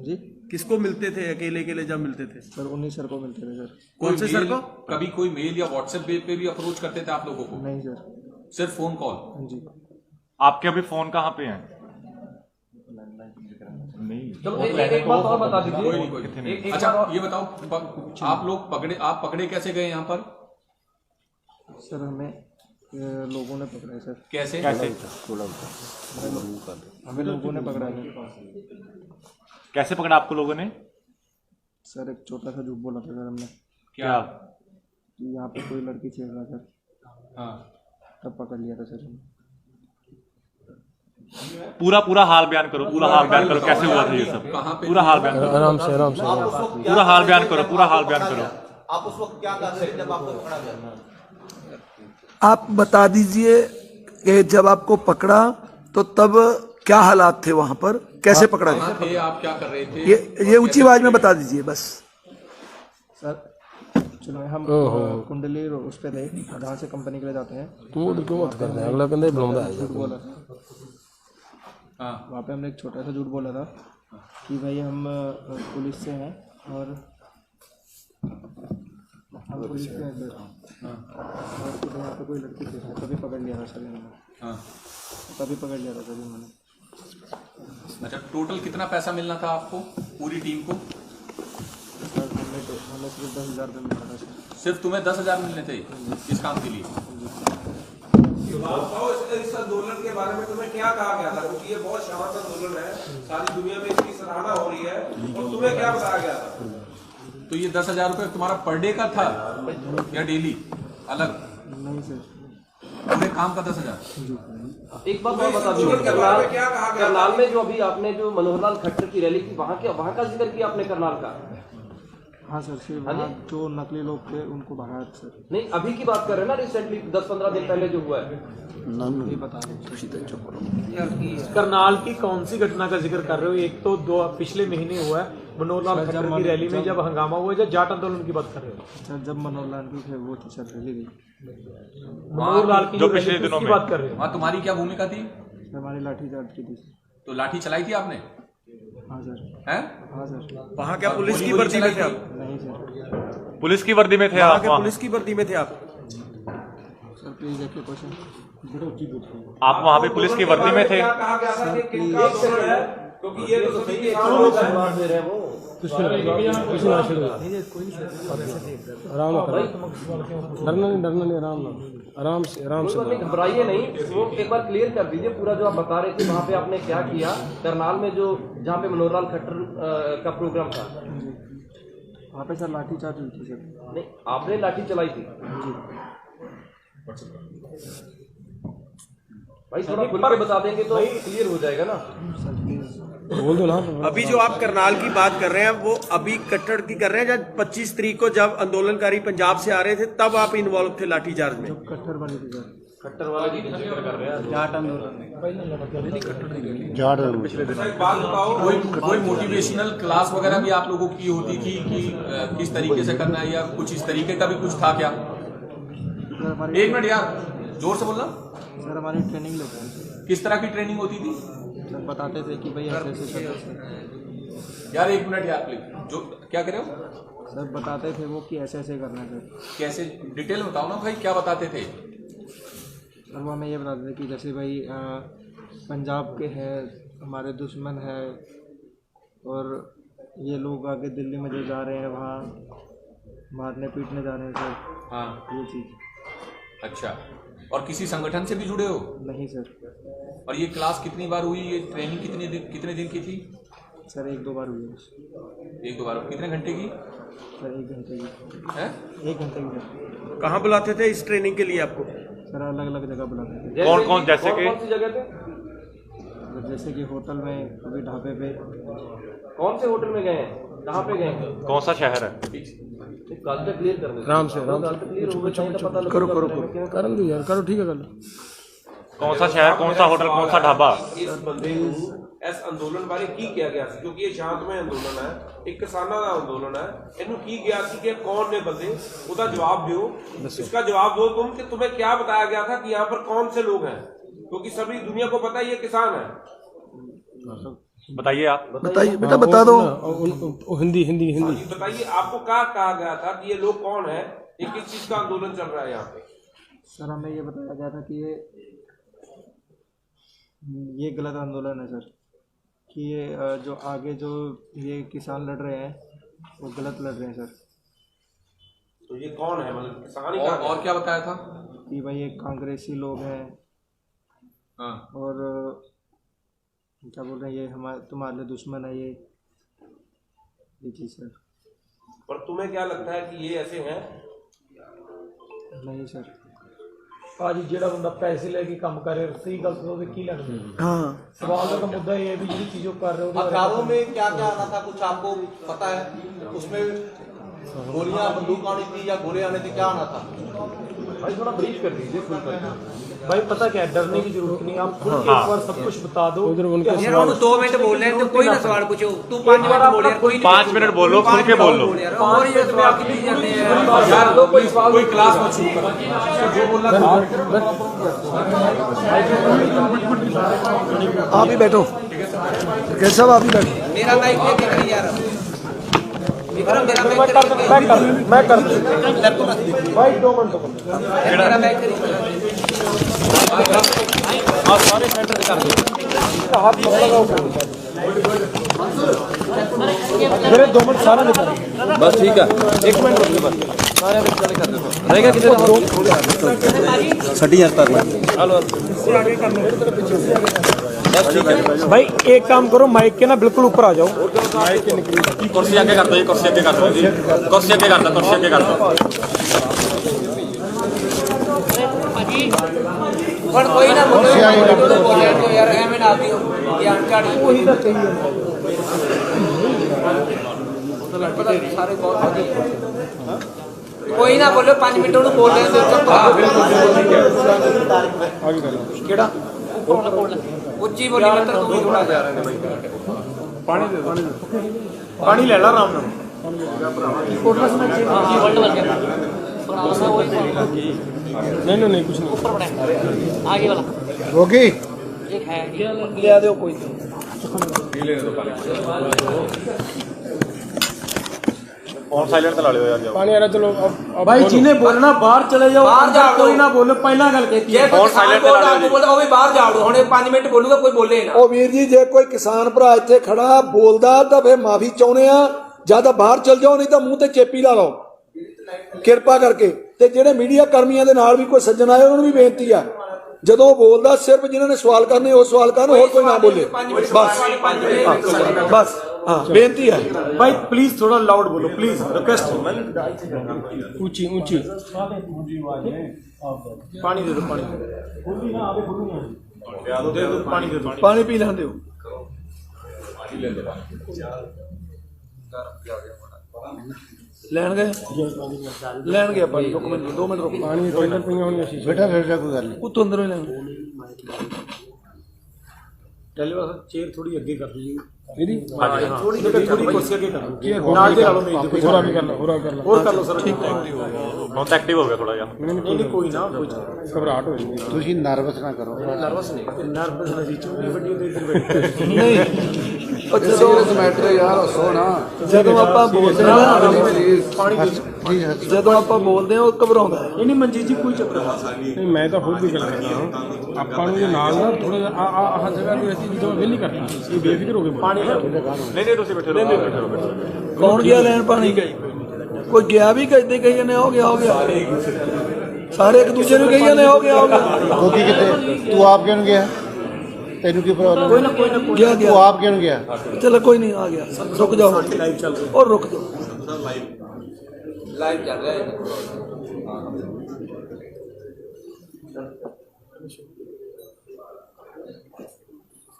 जी किसको मिलते थे अकेले जब मिलते थे? सर उन्हीं सर को मिलते थे सर। कौन से सर को? कभी कोई मेल या व्हाट्सएप पे भी अप्रोच करते थे आप लोगों को? नहीं सर, सिर्फ फोन कॉल? जी। आपके अभी फोन कहाँ पे हैं? नहीं चलो एक बात और बता दीजिए। अच्छा ये बताओ, आप पकड़े कैसे गए यहाँ पर? सर हमें लोगों ने पकड़ा है सर। कैसे? हमें लोगों ने पकड़ा है। कैसे पकड़ा आपको लोगों ने? सर एक छोटा सा झूठ बोला था सर हमने। क्या? यहाँ पे कोई लड़की छेड़ रहा सर। हाँ। तब पकड़ लिया था सर हमने। पूरा पूरा हाल बयान करो, पूरा हाल बयान करो, कैसे हुआ था ये सब, पूरा हाल बयान करो, आराम से पूरा हाल बयान करो, पूरा हाल बयान करो। आप उस वक्त क्या कर रहे थे जब आपको पकड़ा गया? आप बता दीजिए कि जब आपको पकड़ा तो तब क्या हालात थे वहां पर, कैसे पकड़ा कहाँ गया? थे आप, क्या कर रहे थे? ये ऊंची आवाज में बता दीजिए बस। सर चलो हम कुंडली उस पे थे, जहाँ से कंपनी के लिए जाते हैं। तू मत कर रहे, अगला कहते बुलाऊंगा झूठ बोला था। हाँ, वहाँ पे हमने एक छोटा सा झूठ बोला था कि भाई हम पुलिस से हैं और हम पुलिस से हैं सर। और फिर वहाँ पे कोई लड़की थी, तभी पकड़ लिया था सर इन्होंने। तभी पकड़ लिया था सर इन्होंने। अच्छा, टोटल कितना पैसा मिलना था आपको, पूरी टीम को? सर हमें सिर्फ 10,000 रुपये मिला था सर। सिर्फ तुम्हें 10,000 मिलने थे इस काम के लिए? इस आंदोलन के बारे में तुम्हें क्या कहा गया था? क्योंकि ये बहुत शांत आंदोलन है, सारी दुनिया में इसकी सराहना हो रही है, और तुम्हें क्या बताया गया था? तो ये 10,000 रुपये तुम्हारा पर डे का था या डेली अलग? नहीं सर, पूरे काम का 10,000। एक बात और बता दीजिए, करनाल में जो अभी आपने जो मनोहर लाल खट्टर की रैली की, वहाँ का जिक्र किया आपने करनाल का? हाँ सर, फिर वहाँ जो नकली लोग थे उनको भगाया सर। नहीं, अभी की बात कर रहे हैं ना, रिसेंटली 10-15 दिन पहले जो हुआ है। नहीं बता रहे। करनाल की कौन सी घटना का जिक्र कर रहे हो? एक तो दो पिछले महीने हुआ है मनोहर लाल खट्टर की रैली में जब हंगामा हुआ, जब जाट आंदोलन की बात कर रहे हो? सर जब मनोहर लाल की थे वो थी सर रैली थी, मनोहर लाल की जो पिछले दिनों की में बात कर रहे हो? वहाँ तुम्हारी क्या भूमिका थी? हमारी लाठी चार्ज की थी। तो लाठी चलाई थी आपने? हाँ सर। हैं? हाँ सर। वहाँ क्या पुलिस की वर्दी में थे आप? नहीं सर। पुलिस की वर्दी में थे आप? वहाँ पुलिस की वर्दी में थे आप? सर प्लीज देखिए क्वेश्चन। आप वहाँ पे पुलिस की वर्दी में थे? क्या कहा गया था कि किनका आंदोलन है? क्योंकि ये तो सभी किसान लोग हैं। आराम डरना नहीं, आराम से घबराइए नहीं। वो एक बार क्लियर कर दीजिए पूरा जो आप बता रहे थे, वहाँ पे आपने क्या किया करनाल में, जो जहाँ पे मनोहर लाल खट्टर का प्रोग्राम था? वहाँ पे सर लाठी चार्ज हुई थी सर। नहीं, आपने लाठी चलाई थी भाई, थोड़ा खुल के बता देंगे तो क्लियर हो जाएगा ना। बोल दो ना। अभी जो आप करनाल की बात कर रहे हैं वो अभी कट्टर की कर रहे हैं, जब 25 तारीख को जब आंदोलनकारी पंजाब से आ रहे थे तब आप इन्वॉल्व थे लाठीचार्ज में? कट्टर वाली थी सर। खट्टर वाला की जिक्र कर रहे हैं, जाट आंदोलन में। जाट बात बताओ, कोई मोटिवेशनल क्लास वगैरह भी आप लोगों की होती थी कि किस तरीके से करना है, या कुछ इस तरीके का भी कुछ था क्या? एक मिनट यार, जोर से बोलना। सर हमारी ट्रेनिंग लेते हैं। किस तरह की ट्रेनिंग होती थी? सर बताते थे कि भाई ऐसे ऐसे यार एक मिनट यार प्लीज, जो क्या कर रहे हो? सर बताते थे वो कि ऐसे ऐसे करना है सर। कैसे, डिटेल बताओ ना भाई, क्या बताते थे? सर वो हमें ये बताते थे कि जैसे भाई पंजाब के हैं, हमारे दुश्मन है, और ये लोग आगे दिल्ली में जो जा रहे हैं वहाँ मारने पीटने जा रहे हैं सर। हाँ, ये चीज़। अच्छा, और किसी संगठन से भी जुड़े हो? नहीं सर। और ये क्लास कितनी बार हुई, ये ट्रेनिंग कितने दिन की थी? सर 1-2 बार हुई है। 1-2 बार। कितने घंटे की? सर 1 घंटे की है। 1 घंटे की सर। कहाँ बुलाते थे इस ट्रेनिंग के लिए आपको? सर अलग अलग जगह बुलाते थे। कौन कौन, जैसे कि कौन सी जगह पे? जैसे कि होटल में, कभी ढाबे पे। कौन से होटल में गए हैं, कहाँ पे गए हैं? कौन सा शहर है? कल तक क्लियर कर दो। आराम से क्लियर करो कर दो यार, करो ठीक है कर लो। कौन सा शहर, कौन सा होटल, कौन सा ढाबा? इस बंदे ਨੂੰ ਇਸ ਅੰਦੋਲਨ ਬਾਰੇ ਕੀ ਕਿਹਾ ਗਿਆ ਸੀ? ਕਿਉਂਕਿ ਇਹ ਸ਼ਾਂਤਮਈ ਅੰਦੋਲਨ ਹੈ, ਇੱਕ ਕਿਸਾਨਾਂ ਦਾ ਅੰਦੋਲਨ ਹੈ, ਇਹਨੂੰ ਕੀ ਗਿਆ ਸੀ ਕਿ कौन ने बंदे? उसका जवाब दो, इसका जवाब दो तुम कि तुम्हें क्या बताया गया था कि यहाँ पर कौन से लोग हैं? क्योंकि सभी दुनिया को पता है ये किसान है। बताइए आप, बताइए बेटा, बता दो। हिंदी बताइए, आपको क्या कहा गया था कि ये लोग कौन है, ये किस चीज का आंदोलन चल रहा है यहाँ पे? सर हमें ये बताया गया था कि ये गलत आंदोलन है सर, कि ये जो आगे जो ये किसान लड़ रहे हैं वो गलत लड़ रहे हैं सर। तो ये कौन है, मतलब किसान ही? और क्या बताया था? कि भाई ये कांग्रेसी लोग हैं। हाँ। और क्या बोल रहे हैं, ये हमारे तुम्हारे दुश्मन है ये चीज़ सर। पर तुम्हें क्या लगता है कि ये ऐसे हैं? नहीं सर। ਭਾਜੀ ਜਿਹੜਾ ਬੰਦਾ ਪੈਸੇ ਲੈ ਕੇ ਕੰਮ ਕਰ ਰਿਹਾ ਸਹੀ ਗਲਤ ਉਹਦੇ ਕੀ ਲੈਣਾ। हाँ सवाल का तो मुद्दा ये है भी जिहड़ी चीज़ वो कर रहे हो अखबारों में क्या क्या आना था कुछ आपको पता है? उसमें गोलियां बंदूक आनी थी या गोले आने थे, क्या आना था? भाई थोड़ा ब्रीफ कर दीजिए फुल करके। भाई पता क्या है, डरने की जरूरत नहीं, आप खुल के एक बार सब कुछ बता दो। यार वो 2 मिनट बोल रहे हैं तो कोई ना सवाल पूछो, तू 5 मिनट बोल यार, कोई 5 मिनट बोलो, खुल के बोल लो। और ये तो आप नहीं जाते हैं यार लो कोई सवाल, कोई क्लास मत शुरू करो, जो बोलना था आप ही बैठो, कैसे साहब आप ही बैठो। मेरा माइक लेके करिए यार विक्रम, मेरा माइक मैं कर भाई 2 मिनट मेरा माइक करिए। आप सारे सेंटर कर दो, हाथ मत लगाओ मेरे 2 मिनट सारा निकल बस ठीक है, 1 मिनट रुकिए बस, सारे अभी चले कर देते रहेगा कितने छठी जाता है। हेलो बस ठीक है भाई एक काम करो, माइक के ना बिल्कुल ऊपर आ जाओ। कुर्सी आगे कर दो जी, कुर्सी आगे कर दो जी, कुर्सी आगे कर दो, कुर्सी आगे कर दो। पर कोई ना बोलो तो यार एम ना आती हो ये अनचाड़ी वही तो चाहिए सारे बहुत कोई ना बोलो 5 मिनट ਨੂੰ बोल रहे हो केड़ा ਉੱਚੀ ਬੋਲੀ ਮਤ ਤੂੰ ਥੋੜਾ ਜਾ ਰਿਹਾ ਹੈ। पानी दे दो, पानी ले ला आराम ਨਾਲ। नहीं नहीं कुछ नहीं, आगे वाला होगी एक है ले आ दो कोई फोन साइलेंट ला लियो यार, जाओ पानी आ रहा, चलो अब भाई जिन्हें बोलना बाहर चले जाओ, बाहर जाओ, कोई ना बोलो, पहला गल कहती है फोन साइलेंट ला लियो बोल ਉਹ ਵੀ ਬਾਹਰ ਜਾਓ ਹੁਣੇ 5 ਮਿੰਟ ਬੋਲੂਗਾ ਕੋਈ ਬੋਲੇ ਨਾ। ਉਹ ਵੀਰ ਜੀ ਜੇ ਕੋਈ ਕਿਸਾਨ ਭਰਾ ਇੱਥੇ ਖੜਾ ਬੋਲਦਾ ਤਾਂ ਫੇਰ ਮਾਫੀ ਚਾਹੁੰਦੇ ਆ, ਜਾਂ ਤਾਂ ਬਾਹਰ ਚਲ ਜਾਓ, ਨਹੀਂ ਤਾਂ ਮੂੰਹ ਤੇ ਚੇਪੀ ਲਾ ਲਓ ਕਿਰਪਾ ਕਰਕੇ। ਤੇ ਜਿਹੜੇ ਮੀਡੀਆ ਕਰਮੀਆਂ ਦੇ ਨਾਲ ਵੀ ਕੋਈ ਸੱਜਣ ਆਏ ਉਹਨਾਂ ਨੂੰ ਵੀ ਬੇਨਤੀ ਆ, ਜਦੋਂ ਉਹ ਬੋਲਦਾ ਸਿਰਫ ਜਿਨ੍ਹਾਂ ਨੇ ਸਵਾਲ ਕਰਨੇ ਉਹ ਸਵਾਲ ਕਰਨ, ਹੋਰ ਕੋਈ ਨਾ ਬੋਲੇ ਬਸ। हाँ बेनती है भाई प्लीज थोड़ा लाउड बोलो प्लीज, रिक्वेस्ट ऊंची ऊंची। पानी दे दो, पानी दे दो, पानी दे दो, पानी पी लें दो। लैन गए पानी, 2 मिनट रुको, पानी टॉयलेट पई होनी सी बेटा बेटा कोई गल नहीं, उतो अंदर ही लैन। चेयर थोड़ी आगे कर दीजिए, थोड़ी कुर्सी आगे कर दो, नाल दे ला लो मेज पे, होरा भी करना, होरा करना, और कर लो सर। ठीक है बहुत एक्टिव हो गया थोड़ा यार। नहीं कोई ना, कोई घबराहट हो जाएगी। ਤੁਸੀਂ ਨਰਵਸ ਨਾ ਕਰੋ। नर्वस नहीं, नर्वस नहीं, चुनी बड़ी दे इधर बैठ नहीं सीरियस मैटर यार, हसो ना। ਜਦੋਂ ਆਪਾਂ ਬੋਲਦੇ ਆ ਨਾ, ਜਦੋਂ ਆਪਾਂ ਬੋਲਦੇ ਆ ਉਹ ਘਬਰਾਉਂਦਾ ਹੈ। नहीं मंजीत जी कोई चक्कर नहीं, मैं तो खुद भी गल कर रहा हूँ, ਆਪਾਂ ਨੂੰ ਨਾਲ ਨਾ ਥੋੜਾ ਜਿਹਾ ਆਹ ਜਗ੍ਹਾ ਤੇ ਅਸੀਂ ਜਦੋਂ ਵਿਹਲੀ ਕਰਨਾ, ਇਹ ਬੇਫਿਕਰ ਹੋ ਕੇ ਪਾਣੀ नहीं ਤੁਸੀਂ ਬੈਠੇ ਰਹੋ, ਬੈਠੇ ਰਹੋ। ਕੌਣ ਗਿਆ ਲੈਣ ਪਾਣੀ? ਕੋਈ ਗਿਆ ਵੀ ਕਹਿੰਦੇ ਕਹੀ ਜਾਂਦੇ ਹੋ ਗਿਆ ਸਾਰੇ ਇੱਕ ਦੂਜੇ ਨੂੰ ਕਹੀ ਜਾਂਦੇ ਹੋ ਗਿਆ ਹੋਗੀ ਕਿਤੇ ਤੂੰ ਆਪ ਕਿਉਂ ਗਿਆ? ਤੈਨੂੰ ਕੀ ਪ੍ਰੋਬਲਮ? ਕੋਈ ਨਾ ਗਿਆ ਤੂੰ ਆਪ ਕਿਉਂ ਗਿਆ? चलो कोई नहीं, आ गया, रुक जाओ और रुक जाओ, लाइव चल रहा है।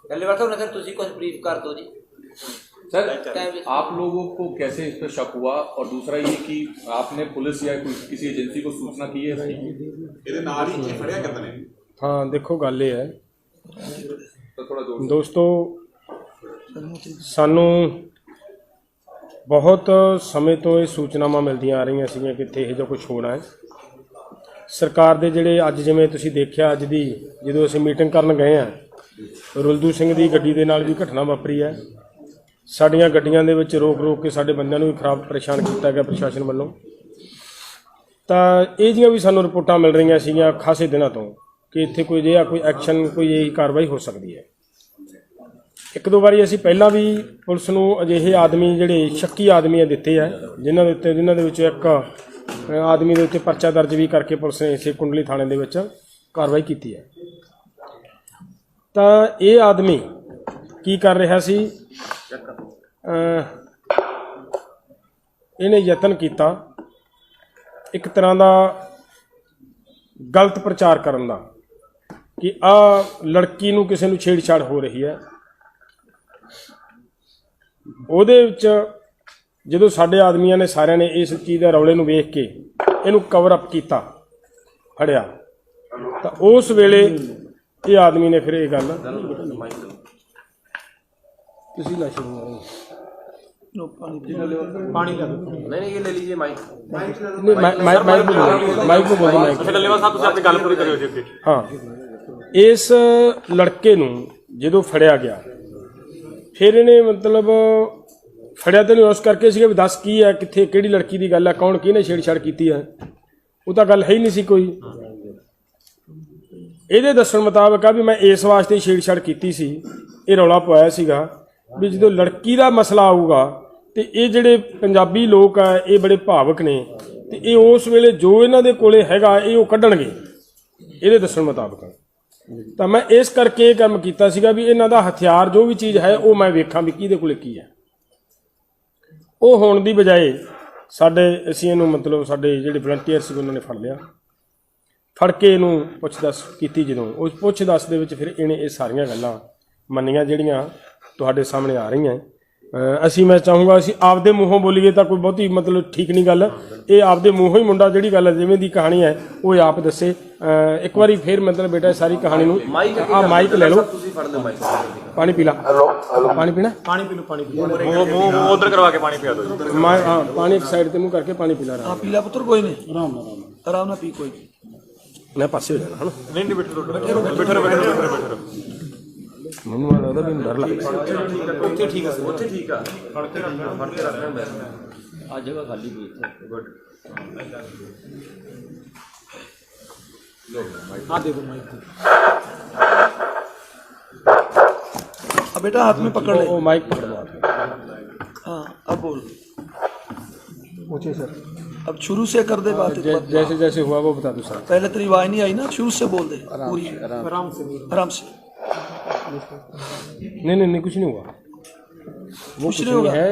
पहले बार तो नजर तुझी कुछ ब्रीफ कर दो जी सर। आप लोगों को कैसे इस पर शक हुआ, और दूसरा ये कि आपने पुलिस या किसी एजेंसी को सूचना की है? ਇਹਦੇ ਨਾਲ ਹੀ ਫੜਿਆ ਕਰਦੇ ਨੇ। हाँ देखो गल ये है तो थोड़ा जोर दोस्तों, ਸਾਨੂੰ ਬਹੁਤ ਸਮੇਂ ਤੋਂ ਇਹ ਸੂਚਨਾਵਾਂ ਮਿਲਦੀਆਂ ਆ ਰਹੀਆਂ ਸੀਗੀਆਂ ਕਿ ਇੱਥੇ ਇਹੋ ਜਿਹਾ ਕੁਝ ਹੋਣਾ ਹੈ। ਸਰਕਾਰ ਦੇ ਜਿਹੜੇ ਅੱਜ ਜਿਵੇਂ ਤੁਸੀਂ ਦੇਖਿਆ ਅੱਜ ਦੀ ਜਦੋਂ ਅਸੀਂ ਮੀਟਿੰਗ ਕਰਨ ਗਏ ਆ, ਰੁਲਦੂ ਸਿੰਘ ਦੀ ਗੱਡੀ ਦੇ ਨਾਲ ਵੀ ਘਟਨਾ ਵਾਪਰੀ ਹੈ। ਸਾਡੀਆਂ ਗੱਡੀਆਂ ਦੇ ਵਿੱਚ ਰੋਕ ਕੇ ਸਾਡੇ ਬੰਦਿਆਂ ਨੂੰ ਵੀ ਖਰਾਬ ਪਰੇਸ਼ਾਨ ਕੀਤਾ ਗਿਆ ਪ੍ਰਸ਼ਾਸਨ ਵੱਲੋਂ। ਤਾਂ ਇਹ ਜਿਹੀਆਂ ਵੀ ਸਾਨੂੰ ਰਿਪੋਰਟਾਂ ਮਿਲ ਰਹੀਆਂ ਸੀਗੀਆਂ ਖਾਸੇ ਦਿਨਾਂ ਤੋਂ ਕਿ ਇੱਥੇ ਕੋਈ ਅਜਿਹਾ ਕੋਈ ਐਕਸ਼ਨ, ਕੋਈ ਇਹੀ ਕਾਰਵਾਈ ਹੋ ਸਕਦੀ ਹੈ। ਇੱਕ ਦੋ ਵਾਰੀ ਅਸੀਂ ਪਹਿਲਾਂ ਵੀ ਪੁਲਿਸ ਨੂੰ ਅਜਿਹੇ ਆਦਮੀ ਜਿਹੜੇ ਸ਼ੱਕੀ ਆਦਮੀ ਦਿੱਤੇ ਹੈ, ਜਿਨ੍ਹਾਂ ਦੇ ਵਿੱਚ ਇੱਕ ਆਦਮੀ ਦੇ ਉੱਤੇ ਪਰਚਾ ਦਰਜ ਵੀ ਕਰਕੇ ਪੁਲਿਸ ਨੇ ਇਸੇ ਕੁੰਡਲੀ ਥਾਣੇ ਦੇ ਵਿੱਚ ਕਾਰਵਾਈ ਕੀਤੀ ਹੈ। ਤਾਂ ਇਹ ਆਦਮੀ ਕੀ ਕਰ ਰਿਹਾ ਸੀ, ਇਹਨੇ ਯਤਨ ਕੀਤਾ ਇੱਕ ਤਰ੍ਹਾਂ ਦਾ ਗਲਤ ਪ੍ਰਚਾਰ ਕਰਨ ਦਾ ਕਿ ਆ ਲੜਕੀ ਨੂੰ ਕਿਸੇ ਨੂੰ ਛੇੜਛਾੜ ਹੋ ਰਹੀ ਹੈ। ਉਹਦੇ ਵਿੱਚ ਜਦੋਂ ਸਾਡੇ ਆਦਮੀਆਂ ਨੇ ਸਾਰਿਆਂ ਨੇ ਇਸ ਚੀਜ਼ ਦੇ ਰੌਲੇ ਨੂੰ ਵੇਖ ਕੇ ਇਹਨੂੰ ਕਵਰ ਅਪ ਕੀਤਾ, ਫੜਿਆ, ਤਾਂ ਉਸ ਵੇਲੇ ਇਹ ਆਦਮੀ ਨੇ ਫਿਰ ਇਹ ਗੱਲ ਤੁਸੀਂ ਲਾ ਸ਼ੁਰੂ पानी का नहीं ये ले लीजिए माइक ਮਾਈਕ ਨੂੰ ਬੋਲੋ ਮਾਈਕ। ਡੱਲੇਵਾਲ ਸਾਹਿਬ ਤੁਸੀਂ ਆਪਣੀ ਗੱਲ ਪੂਰੀ ਕਰਿਓ ਜੀ ਅੱਗੇ। ਹਾਂ, ਇਸ ਲੜਕੇ ਨੂੰ ਜਦੋਂ ਫੜਿਆ ਗਿਆ ਫਿਰ ਇਹਨੇ ਮਤਲਬ ਫੜਿਆ ਤਾਂ ਨਹੀਂ ਉਸ ਕਰਕੇ ਸੀਗਾ ਵੀ ਦੱਸ ਕੀ ਹੈ, ਕਿੱਥੇ, ਕਿਹੜੀ ਲੜਕੀ ਦੀ ਗੱਲ ਹੈ, ਕੌਣ ਕਿਹਨੇ ਛੇੜਛਾੜ ਕੀਤੀ ਹੈ, ਉਹ ਤਾਂ ਗੱਲ ਹੈ ਹੀ ਨਹੀਂ ਸੀ ਕੋਈ। ਇਹਦੇ ਦੱਸਣ ਮੁਤਾਬਕ ਆ ਵੀ ਮੈਂ ਇਸ ਵਾਸਤੇ ਛੇੜਛਾੜ ਕੀਤੀ ਸੀ, ਇਹ ਰੌਲਾ ਪਾਇਆ ਸੀਗਾ ਵੀ ਜਦੋਂ ਲੜਕੀ ਦਾ ਮਸਲਾ ਆਊਗਾ ਤੇ ਇਹ ਜਿਹੜੇ ਪੰਜਾਬੀ ਲੋਕ ਆ ਇਹ ਬੜੇ ਭਾਵਕ ਨੇ ਤੇ ਇਹ ਉਸ ਵੇਲੇ ਜੋ ਇਹਨਾਂ ਦੇ ਕੋਲੇ ਹੈਗਾ ਇਹ ਉਹ ਕੱਢਣਗੇ, ਇਹਦੇ ਦੱਸਣ ਮੁਤਾਬਕ। ਤਾਂ ਮੈਂ ਇਸ ਕਰਕੇ ਇਹ ਕੰਮ ਕੀਤਾ ਸੀਗਾ ਵੀ ਇਹਨਾਂ ਦਾ ਹਥਿਆਰ ਜੋ ਵੀ ਚੀਜ਼ ਹੈ ਉਹ ਮੈਂ ਵੇਖਾਂ ਵੀ ਕਿਹਦੇ ਕੋਲੇ ਕੀ ਹੈ। ਉਹ ਹੋਣ ਦੀ ਬਜਾਏ ਅਸੀਂ ਇਹਨੂੰ ਮਤਲਬ ਸਾਡੇ ਜਿਹੜੇ ਵਲੰਟੀਅਰ ਸੀ ਉਹਨਾਂ ਨੇ ਫੜ ਲਿਆ, ਫੜ ਕੇ ਇਹਨੂੰ ਪੁੱਛ-ਦੱਸ ਕੀਤੀ। ਜਦੋਂ ਉਸ ਪੁੱਛ-ਦੱਸ ਦੇ ਵਿੱਚ ਫਿਰ ਇਹਨੇ ਇਹ ਸਾਰੀਆਂ ਗੱਲਾਂ ਮੰਨੀਆਂ ਜਿਹੜੀਆਂ ਤੁਹਾਡੇ ਸਾਹਮਣੇ ਆ ਰਹੀਆਂ। ਅਸੀਂ ਮੈਂ ਚਾਹੂੰਗਾ ਅਸੀਂ ਆਪਦੇ ਮੂੰਹੋਂ ਬੋਲੀਏ ਤਾਂ ਕੋਈ ਬਹੁਤੀ ਮਤਲਬ ਠੀਕ ਨਹੀਂ ਗੱਲ, ਇਹ ਆਪਦੇ ਮੂੰਹੋਂ ਹੀ ਮੁੰਡਾ ਜਿਹੜੀ ਗੱਲ ਜਿਵੇਂ ਦੀ ਕਹਾਣੀ ਹੈ ਉਹ ਆਪ ਦੱਸੇ। ਇੱਕ ਵਾਰੀ ਫਿਰ ਮਤਲਬ ਬੇਟਾ ਸਾਰੀ ਕਹਾਣੀ ਨੂੰ ਮਾਈਕ ਲੈ ਲਓ, ਪਾਣੀ ਪੀ ਲਾ। ਪਾਣੀ ਪੀਣਾ? ਪਾਣੀ ਪੀ ਲਓ, ਪਾਣੀ ਪੀ ਲਓ, ਮੂੰਹ ਉਧਰ ਕਰਵਾ ਕੇ ਪਾਣੀ ਪਿਆ ਦਿਓ। ਹਾਂ, ਪਾਣੀ ਇੱਕ ਸਾਈਡ ਤੇ ਮੂੰਹ ਕਰਕੇ ਪਾਣੀ ਪੀ ਲਾ। ਪੀ ਲਾ ਪੁੱਤਰ, ਕੋਈ ਨਹੀਂ, ਆਰਾਮ ਨਾਲ ਪੀ, ਕੋਈ ਮੈਂ ਪਾਸੇ ਹੋ ਜਾਣਾ ਹਨਾ। ਨਹੀਂ ਬੈਠੋ ਮੈਨੂੰ ਲੱਗਦਾ ਵੀ ਡਰ ਲੱਗਦਾ। ਉੱਥੇ ਠੀਕ ਹੈ, ਉੱਥੇ ਠੀਕ ਆ, ਫੜ ਕੇ ਰੱਖਣਾ ਆ ਜਗ੍ਹਾ ਖਾਲੀ ਪਈ ਇੱਥੇ। ਗੁੱਡ, हाँ देखो माइक, अब बेटा हाथ में पकड़ ले। वो माइक पकड़ लो। हाँ अब बोल। पूछिए सर। अब शुरू से कर दे बात। जैसे जैसे हुआ वो बता दो सर। पहले तेरी आवाज नहीं आई ना, शुरू से बोल दे पूरी, आराम से। नहीं कुछ नहीं हुआ, वो कुछ नहीं है,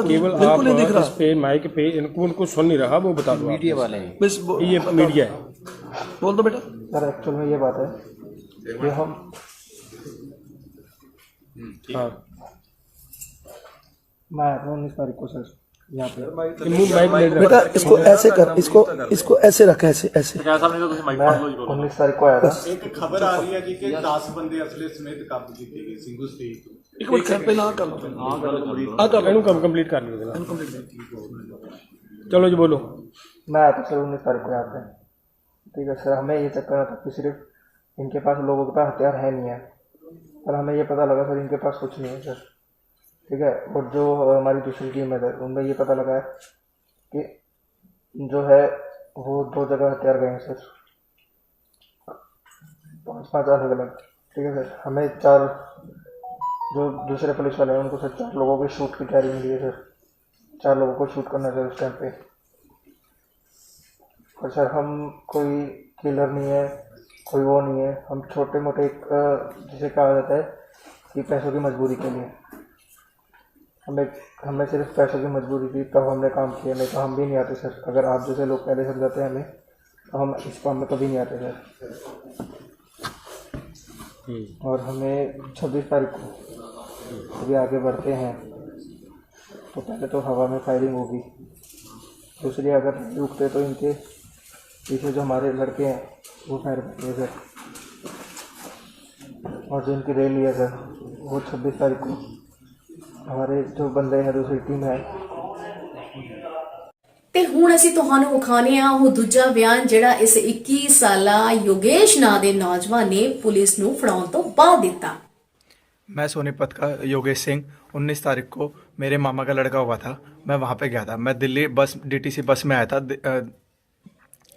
केवल आप इस पे माइक पे उनको सुन नहीं रहा, वो बता दो। मीडिया वाले हैं, बस ये मीडिया है। बोल दो बेटा। सर एक्चुअल में ये बात है कि हम हाँ मैं 19 तारीख को सर यहाँ पे बेटा इसको ऐसे कर, इसको ऐसे रख, ऐसे ऐसे। 19 तारीख को आया था। एक खबर आ रही है कि 10 बंदे असले समेत काबू किए गए सिंगू स्टेट ਤੋਂ। एक मिनट सर पहले कर लो, ਇਹਨੂੰ ਕੰਮ ਕੰਪਲੀਟ कर लो। चलो जी बोलो। मैं आया था सर 19 तारीख को यहाँ पे, ठीक है सर। हमें ये चक्कर था कि सिर्फ इनके पास, लोगों के पास हथियार है नहीं है, और हमें ये पता लगा सर इनके पास कुछ नहीं है सर, ठीक है। और जो हमारी दूसरी टीम है सर, उनमें ये पता लगा है कि जो है वो 2 जगह हथियार गए हैं सर, 5 अलग अलग, ठीक है सर। हमें 4 जो दूसरे पुलिस वाले हैं उनको सर 4 लोगों की शूट की तैयारी मिली है सर, 4 लोगों को शूट करना है उस टाइम पे। और सर हम कोई किलर नहीं है, कोई वो नहीं है, हम छोटे मोटे जिसे कहा जाता है कि पैसों की मजबूरी के लिए, हमें सिर्फ पैसों की मजबूरी थी तब हमने काम किया, नहीं तो हम भी नहीं आते सर। अगर आप जैसे लोग पहले समझाते हैं हमें तो हम इस काम में कभी नहीं आते सर। और हमें 26 तारीख को अभी आगे बढ़ते हैं तो पहले तो हवा में फायरिंग होगी, दूसरी अगर रुकते तो इनके पीछे जो हमारे लड़के हैं वो फायर करेंगे सर। और जो इनकी रैली है सर वो 26 तारीख को हमारे जो बंदे हैं दूसरी टीम है। ਤੇ ਹੁਣ ਅਸੀਂ ਤੁਹਾਨੂੰ ਵਿਖਾਣੇ ਆ ਉਹ ਦੂਜਾ ਬਿਆਨ ਜਿਹੜਾ ਇਸ 21 ਸਾਲਾ ਯੋਗੇਸ਼ ਨਾਂ ਦੇ ਨੌਜਵਾਨ ਨੇ ਪੁਲਿਸ ਨੂੰ ਫੜਾਉਣ ਤੋਂ ਬਾਅਦ ਦਿੱਤਾ। मैं सोनीपत का योगेश सिंह 19 तारीख को मेरे मामा का लड़का हुआ था, मैं वहाँ पे गया था। मैं दिल्ली बस डीटीसी बस में आया था,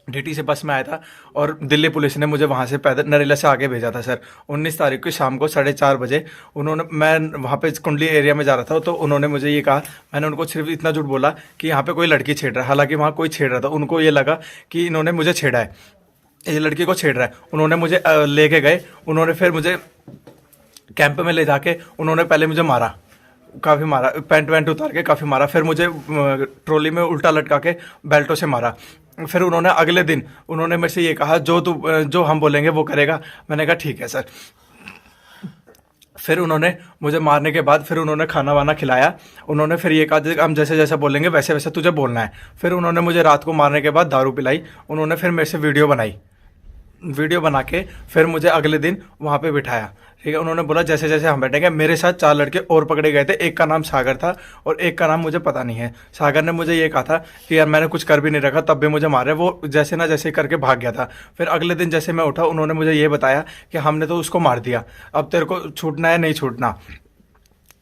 डीटीसी बस में आया था और दिल्ली पुलिस ने मुझे वहाँ से पैदल नरेला से आगे भेजा था सर। 19 तारीख को शाम को 4:30 बजे मैं वहाँ पे कुंडली एरिया में जा रहा था, तो उन्होंने मुझे ये कहा, मैंने उनको सिर्फ इतना झूठ बोला कि यहाँ पे कोई लड़की छेड़ रहा है, हालांकि वहाँ कोई छेड़ रहा था। उनको ये लगा कि इन्होंने मुझे छेड़ा है, ये लड़की को छेड़ रहा है। उन्होंने मुझे लेके गए, उन्होंने फिर मुझे कैंप में ले जाके उन्होंने पहले मुझे मारा, काफ़ी मारा, पैंट वैंट उतार के काफ़ी मारा, फिर मुझे ट्रॉली में उल्टा लटका के बेल्टों से मारा। फिर उन्होंने अगले दिन उन्होंने मेरे से ये कहा जो हम बोलेंगे वो करेगा। मैंने कहा ठीक है सर। फिर उन्होंने मुझे मारने के बाद फिर उन्होंने खाना वाना खिलाया। उन्होंने फिर ये कहा हम जैसे जैसे बोलेंगे वैसे वैसे तुझे बोलना है। फिर उन्होंने मुझे रात को मारने के बाद दारू पिलाई। उन्होंने फिर मेरे से वीडियो बना के फिर मुझे अगले दिन वहाँ पे बिठाया, ठीक है। उन्होंने बोला जैसे जैसे हम बैठेंगे। मेरे साथ 4 लड़के और पकड़े गए थे, एक का नाम सागर था और एक का नाम मुझे पता नहीं है। सागर ने मुझे ये कहा था कि यार मैंने कुछ कर भी नहीं रखा तब भी मुझे मारे। वो जैसे ना जैसे करके भाग गया था। फिर अगले दिन जैसे मैं उठा उन्होंने मुझे ये बताया कि हमने तो उसको मार दिया, अब तेरे को छूटना है नहीं छूटना।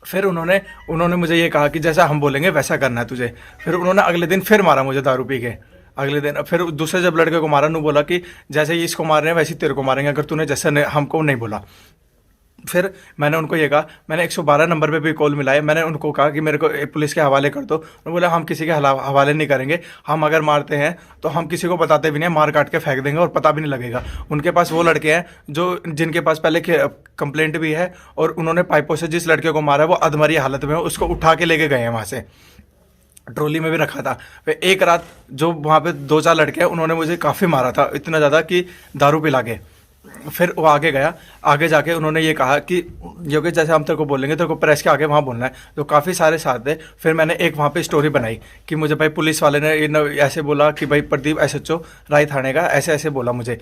फिर उन्होंने मुझे ये कहा कि जैसा हम बोलेंगे वैसा करना है तुझे। फिर उन्होंने अगले दिन फिर मारा मुझे दारू पी के। अगले दिन फिर दूसरे जब लड़के को मारा, बोला कि जैसे ही इसको मार रहे हैं वैसे ही तेरे को मारेंगे अगर तूने जैसे हमको नहीं बोला। फिर मैंने उनको ये कहा, मैंने 112 नंबर पे भी कॉल मिलाया। मैंने उनको कहा कि मेरे को पुलिस के हवाले कर दो। उन्होंने बोला हम किसी के हवाले नहीं करेंगे, हम अगर मारते हैं तो हम किसी को बताते भी नहीं, मार काट के फेंक देंगे और पता भी नहीं लगेगा। उनके पास वो लड़के हैं जिनके पास पहले कंप्लेंट भी है और उन्होंने पाइपों से जिस लड़के को मारा वो अधमरी हालत में, उसको उठा के लेके गए हैं वहाँ से, ट्रॉली में भी रखा था। फिर एक रात जो वहाँ पे 2-4 लड़के हैं उन्होंने मुझे काफ़ी मारा था, इतना ज़्यादा कि दारू पिला के। फिर वो आगे गया, आगे जाके उन्होंने ये कहा कि योगेश जैसे हम तेरे को बोलेंगे तेरे को प्रेस के आगे वहाँ बोलना है। तो काफ़ी सारे साथ थे। फिर मैंने एक वहाँ पे स्टोरी बनाई कि मुझे भाई पुलिस वाले ने ऐसे बोला कि भाई प्रदीप SHO राय थाने का ऐसे ऐसे बोला मुझे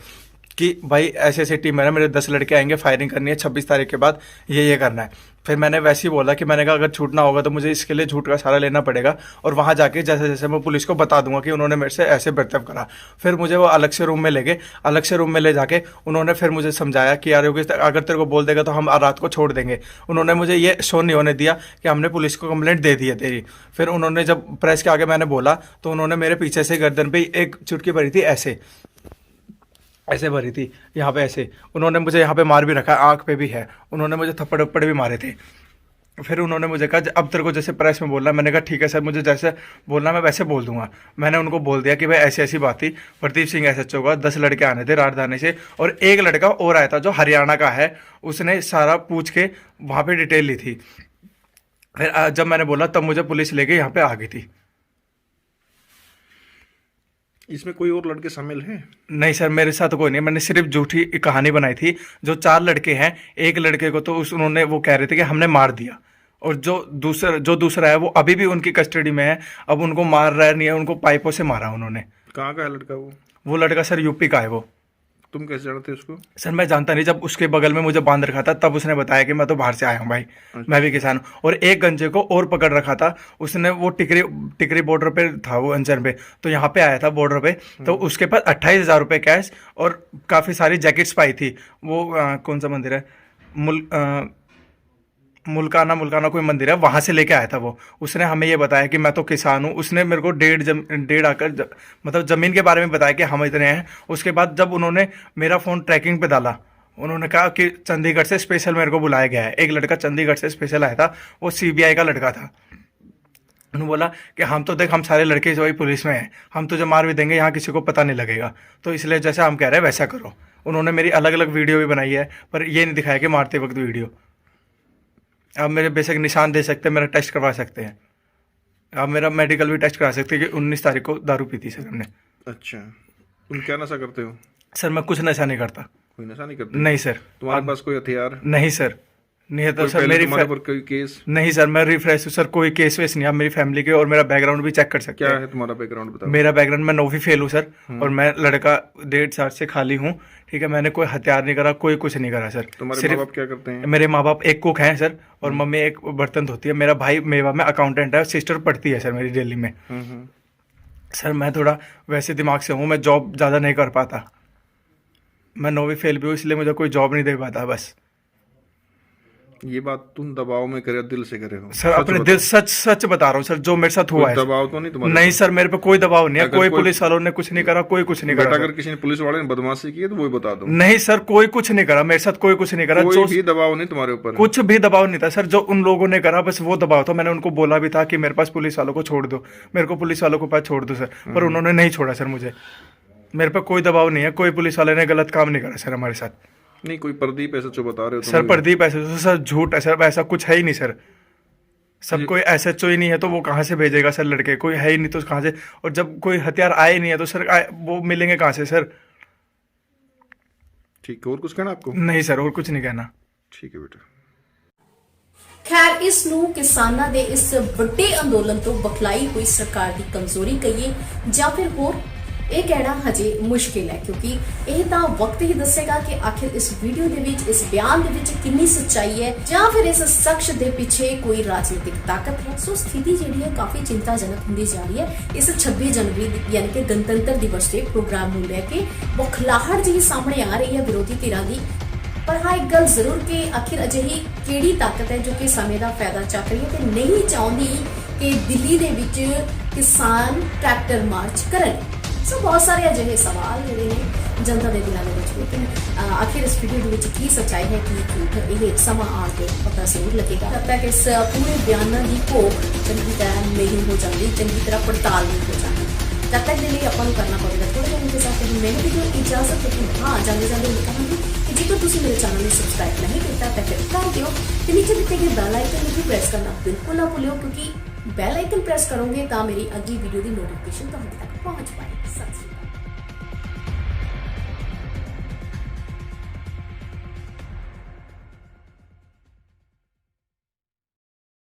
कि भाई ऐसे ऐसे टीम है ना, मेरे 10 लड़के आएंगे, फायरिंग करनी है 26 तारीख के बाद, ये करना है। फिर मैंने वैसे ही बोला कि मैंने कहा अगर छूटना होगा तो मुझे इसके लिए झूठ का सहारा लेना पड़ेगा और वहाँ जाके जैसे जैसे मैं पुलिस को बता दूंगा कि उन्होंने मेरे से ऐसे बर्ताव करा। फिर मुझे वो अलग से रूम में ले गए। अलग से रूम में ले जाके उन्होंने फिर मुझे समझाया कि यार योगेश अगर तेरे को बोल देगा तो हम रात को छोड़ देंगे। उन्होंने मुझे ये शो नहीं होने दिया कि हमने पुलिस को कंप्लेंट दे दी है तेरी। फिर उन्होंने जब प्रेस के आगे मैंने बोला तो उन्होंने मेरे पीछे से गर्दन पे एक चुटकी भरी थी, ऐसे भरी थी यहाँ पे ऐसे। उन्होंने मुझे यहाँ पे मार भी रखा, आँख पे भी है। उन्होंने मुझे थप्पड़ वप्पड़ भी मारे थे। फिर उन्होंने मुझे कहा अब तेरे को जैसे प्रेस में बोलना। मैंने कहा ठीक है सर, मुझे जैसे बोलना मैं वैसे बोल दूंगा। मैंने उनको बोल दिया कि भाई ऐसी ऐसी बात थी, प्रदीप सिंह SHO का 10 लड़के आने थे राजधानी से और एक लड़का और आया था जो हरियाणा का है, उसने सारा पूछ के वहाँ पे डिटेल ली थी। फिर जब मैंने बोला तब मुझे पुलिस लेके यहाँ पे आ गई थी। इसमें कोई और लड़के शामिल हैं? नहीं सर, मेरे साथ कोई नहीं। मैंने सिर्फ झूठी कहानी बनाई थी। जो 4 लड़के हैं, एक लड़के को तो उन्होंने वो कह रहे थे कि हमने मार दिया और जो दूसरा है वो अभी भी उनकी कस्टडी में है। अब उनको मार रहा नहीं है, उनको पाइपों से मारा उन्होंने। कहाँ का है लड़का वो लड़का सर यूपी का है। वो तुम कैसे जानते उसको? सर मैं जानता नहीं, जब उसके बगल में मुझे बांध रखा था तब उसने बताया कि मैं तो बाहर से आया हूँ भाई, मैं भी किसान हूँ। और एक गंजे को और पकड़ रखा था उसने, वो टिकरी बॉर्डर पे था, वो अंजर पे, तो यहाँ पे आया था बॉर्डर पे। तो उसके पास 28,000 रुपये कैश और काफ़ी सारी जैकेट्स पाई थी। वो कौन सा मंदिर है, मुल्काना कोई मंदिर है, वहाँ से लेके आया था वो। उसने हमें ये बताया कि मैं तो किसान हूँ। उसने मेरे को डेढ़ आकर मतलब ज़मीन के बारे में बताया कि हम इतने हैं। उसके बाद जब उन्होंने मेरा फ़ोन ट्रैकिंग पे डाला, उन्होंने कहा कि चंडीगढ़ से स्पेशल मेरे को बुलाया गया है। एक लड़का चंडीगढ़ से स्पेशल आया था, वो CBI का लड़का था। उन्होंने बोला कि हम तो देख हम सारे लड़के जो वही पुलिस में हैं, हम तुझे मार भी देंगे, यहाँ किसी को पता नहीं लगेगा, तो इसलिए जैसा हम कह रहे हैं वैसा करो। उन्होंने मेरी अलग अलग वीडियो भी बनाई है पर ये नहीं दिखाया कि मारते वक्त वीडियो। आप मेरे बेशक निशान दे सकते हैं, मेरा टेस्ट करवा सकते हैं, आप मेरा मेडिकल भी टेस्ट करा सकते हैं कि 19 तारीख को दारू पी थी सर हमने। अच्छा, तुम क्या नशा करते हो? सर मैं कुछ नशा नहीं करता। कोई नशा नहीं करते? नहीं सर। तुम्हारे पास कोई हथियार? नहीं सर, नहीं है तो सर मेरी पर कोई केस? नहीं सर, मैं रिफ्रेश हूँ सर, कोई केस वेस नहीं। आप मेरी फैमिली के और मेरा बैकग्राउंड भी चेक कर सकते हैं। क्या है तुम्हारा बैकग्राउंड बताओ? मेरा बैकग्राउंड, मैं 9वीं फेल हूँ सर और मैं लड़का 1.5 साल से खाली हूँ, ठीक है। मैंने कोई हथियार नहीं करा, कोई कुछ नहीं करा सर। तुम्हारे माँ बाप क्या करते हैं? मेरे माँ बाप एक कुक हैं सर और मम्मी एक बर्तन धोती है। मेरा भाई मेवा में अकाउंटेंट है, सिस्टर पढ़ती है सर मेरी दिल्ली में। सर मैं थोड़ा वैसे दिमाग से हूँ, मैं जॉब ज़्यादा नहीं कर पाता। मैं 9वीं फेल भी हूँ इसलिए मुझे कोई जॉब नहीं दे पाता बस। ये बात तुम दबाव में करे, दिल से करे हो? सर अपने दिल सच बता रहा हूँ सर, जो मेरे साथ हुआ है। दबाव तो नहीं तुम्हारे? नहीं सर, मेरे पे कोई दबाव नहीं है, कोई पुलिस वालों ने कुछ नहीं करा, कोई कुछ नहीं करा। अगर किसी ने पुलिस वाले ने बदमाशी की है तो वो बता दो। नहीं सर, कोई कुछ नहीं करा मेरे साथ, कोई कुछ नहीं करा। कोई भी दबाव नहीं तुम्हारे ऊपर? कुछ भी दबाव नहीं था सर, जो उन लोगों ने करा बस वो दबाव था। मैंने उनको बोला भी था कि मेरे पास पुलिस वालों को छोड़ दो, मेरे को पुलिस वालों के पास छोड़ दो सर, पर उन्होंने नहीं छोड़ा सर मुझे। मेरे पे कोई दबाव नहीं है, कोई पुलिस वाले ने गलत काम नहीं करा सर हमारे साथ। नहीं, कोई प्रदीप SHO बता रहे हो सर? प्रदीप SHO सर झूठ है सर, ऐसा कुछ है ही नहीं सर। सब कोई SHO ही नहीं है तो वो कहाँ से भेजेगा सर लड़के, कोई है ही नहीं तो कहाँ से, और जब कोई हथियार आए नहीं है तो सर वो मिलेंगे कहाँ से सर। ठीक है, और कुछ कहना आपको? नहीं सर, और कुछ नहीं कहना। ठीक है बेटा। ਖੈਰ ਇਸ ਨੂੰ ਕਿਸਾਨਾਂ ਦੇ ਇਸ ਵੱਡੇ ਅੰਦੋਲਨ ਤੋਂ ਬਖਲਾਈ ਹੋਈ ਸਰਕਾਰ ਦੀ ਕਮਜ਼ੋਰੀ ਕਹੀਏ ਜਾਂ ਫਿਰ ਹੋਰ ਇਹ ਕਹਿਣਾ ਹਜੇ ਮੁਸ਼ਕਿਲ ਹੈ, ਕਿਉਂਕਿ ਇਹ ਤਾਂ ਵਕਤ ਹੀ ਦੱਸੇਗਾ ਕਿ ਆਖਿਰ ਇਸ ਵੀਡੀਓ ਦੇ ਵਿੱਚ, ਇਸ ਬਿਆਨ ਦੇ ਵਿੱਚ ਕਿੰਨੀ ਸੱਚਾਈ ਹੈ ਜਾਂ ਫਿਰ ਇਸ ਸ਼ਖਸ ਦੇ ਪਿੱਛੇ ਕੋਈ ਰਾਜਨੀਤਿਕ ਤਾਕਤ ਹੈ। ਸੋ ਸਥਿਤੀ ਜਿਹੜੀ ਹੈ ਕਾਫੀ ਚਿੰਤਾਜਨਕ ਹੁੰਦੀ ਜਾ ਰਹੀ ਹੈ। ਇਸ 26 ਜਨਵਰੀ ਯਾਨੀ ਕਿ ਗਣਤੰਤਰ ਦਿਵਸ ਦੇ ਪ੍ਰੋਗਰਾਮ ਨੂੰ ਲੈ ਕੇ ਬੁਖਲਾਹਟ ਜਿਹੀ ਸਾਹਮਣੇ ਆ ਰਹੀ ਹੈ ਵਿਰੋਧੀ ਧਿਰਾਂ ਦੀ। ਪਰ ਹਾਂ ਇੱਕ ਗੱਲ ਜ਼ਰੂਰ ਕਿ ਆਖਿਰ ਅਜਿਹੀ ਕਿਹੜੀ ਤਾਕਤ ਹੈ ਜੋ ਕਿ ਸਮੇਂ ਦਾ ਫਾਇਦਾ ਚੱਕ ਰਹੀ ਹੈ ਤੇ ਨਹੀਂ ਚਾਹੁੰਦੀ ਕਿ ਦਿੱਲੀ ਦੇ ਵਿੱਚ ਕਿਸਾਨ ਟਰੈਕਟਰ ਮਾਰਚ ਕਰਨ। ਸੋ ਬਹੁਤ ਸਾਰੇ ਅਜਿਹੇ ਸਵਾਲ ਜਿਹੜੇ ਨੇ ਜਨਤਾ ਦੇ ਦਿਲਾਂ ਦੇ ਵਿੱਚ, ਲੇਕਿਨ ਆਖਿਰ ਇਸ ਵੀਡੀਓ ਦੇ ਵਿੱਚ ਕੀ ਸੱਚਾਈ ਹੈ ਕੀ ਝੂਠ, ਇਹ ਸਮਾਂ ਆਉਣ ਤੇ ਪਤਾ ਜ਼ਰੂਰ ਲੱਗੇਗਾ। ਜਦ ਤੱਕ ਇਸ ਪੂਰੇ ਬਿਆਨਾਂ ਦੀ ਘੋਖ ਚੰਗੀ ਤਰ੍ਹਾਂ ਨਹੀਂ ਹੋ ਜਾਂਦੀ, ਚੰਗੀ ਤਰ੍ਹਾਂ ਪੜਤਾਲ ਨਹੀਂ ਹੋ ਜਾਂਦੀ, तब तक के लिए अपन करना पड़ेगा थोड़ा सा उनके साथ मैंने वीडियो इजाजत, लेकिन हाँ जाते जाते मैं कहूँगी कि जेकर तुम मेरे चैनल में सबसक्राइब नहीं किया तो फिर कर दो, तो नीचे दिए गए बैल आइकन भी प्रेस करना बिल्कुल ना भूलियो, क्योंकि बैल आइकन प्रेस करोगे तो मेरी अगली वीडियो की नोटिफिकेशन तुम तक पहुँच पाएगी। सत श्री अकाल।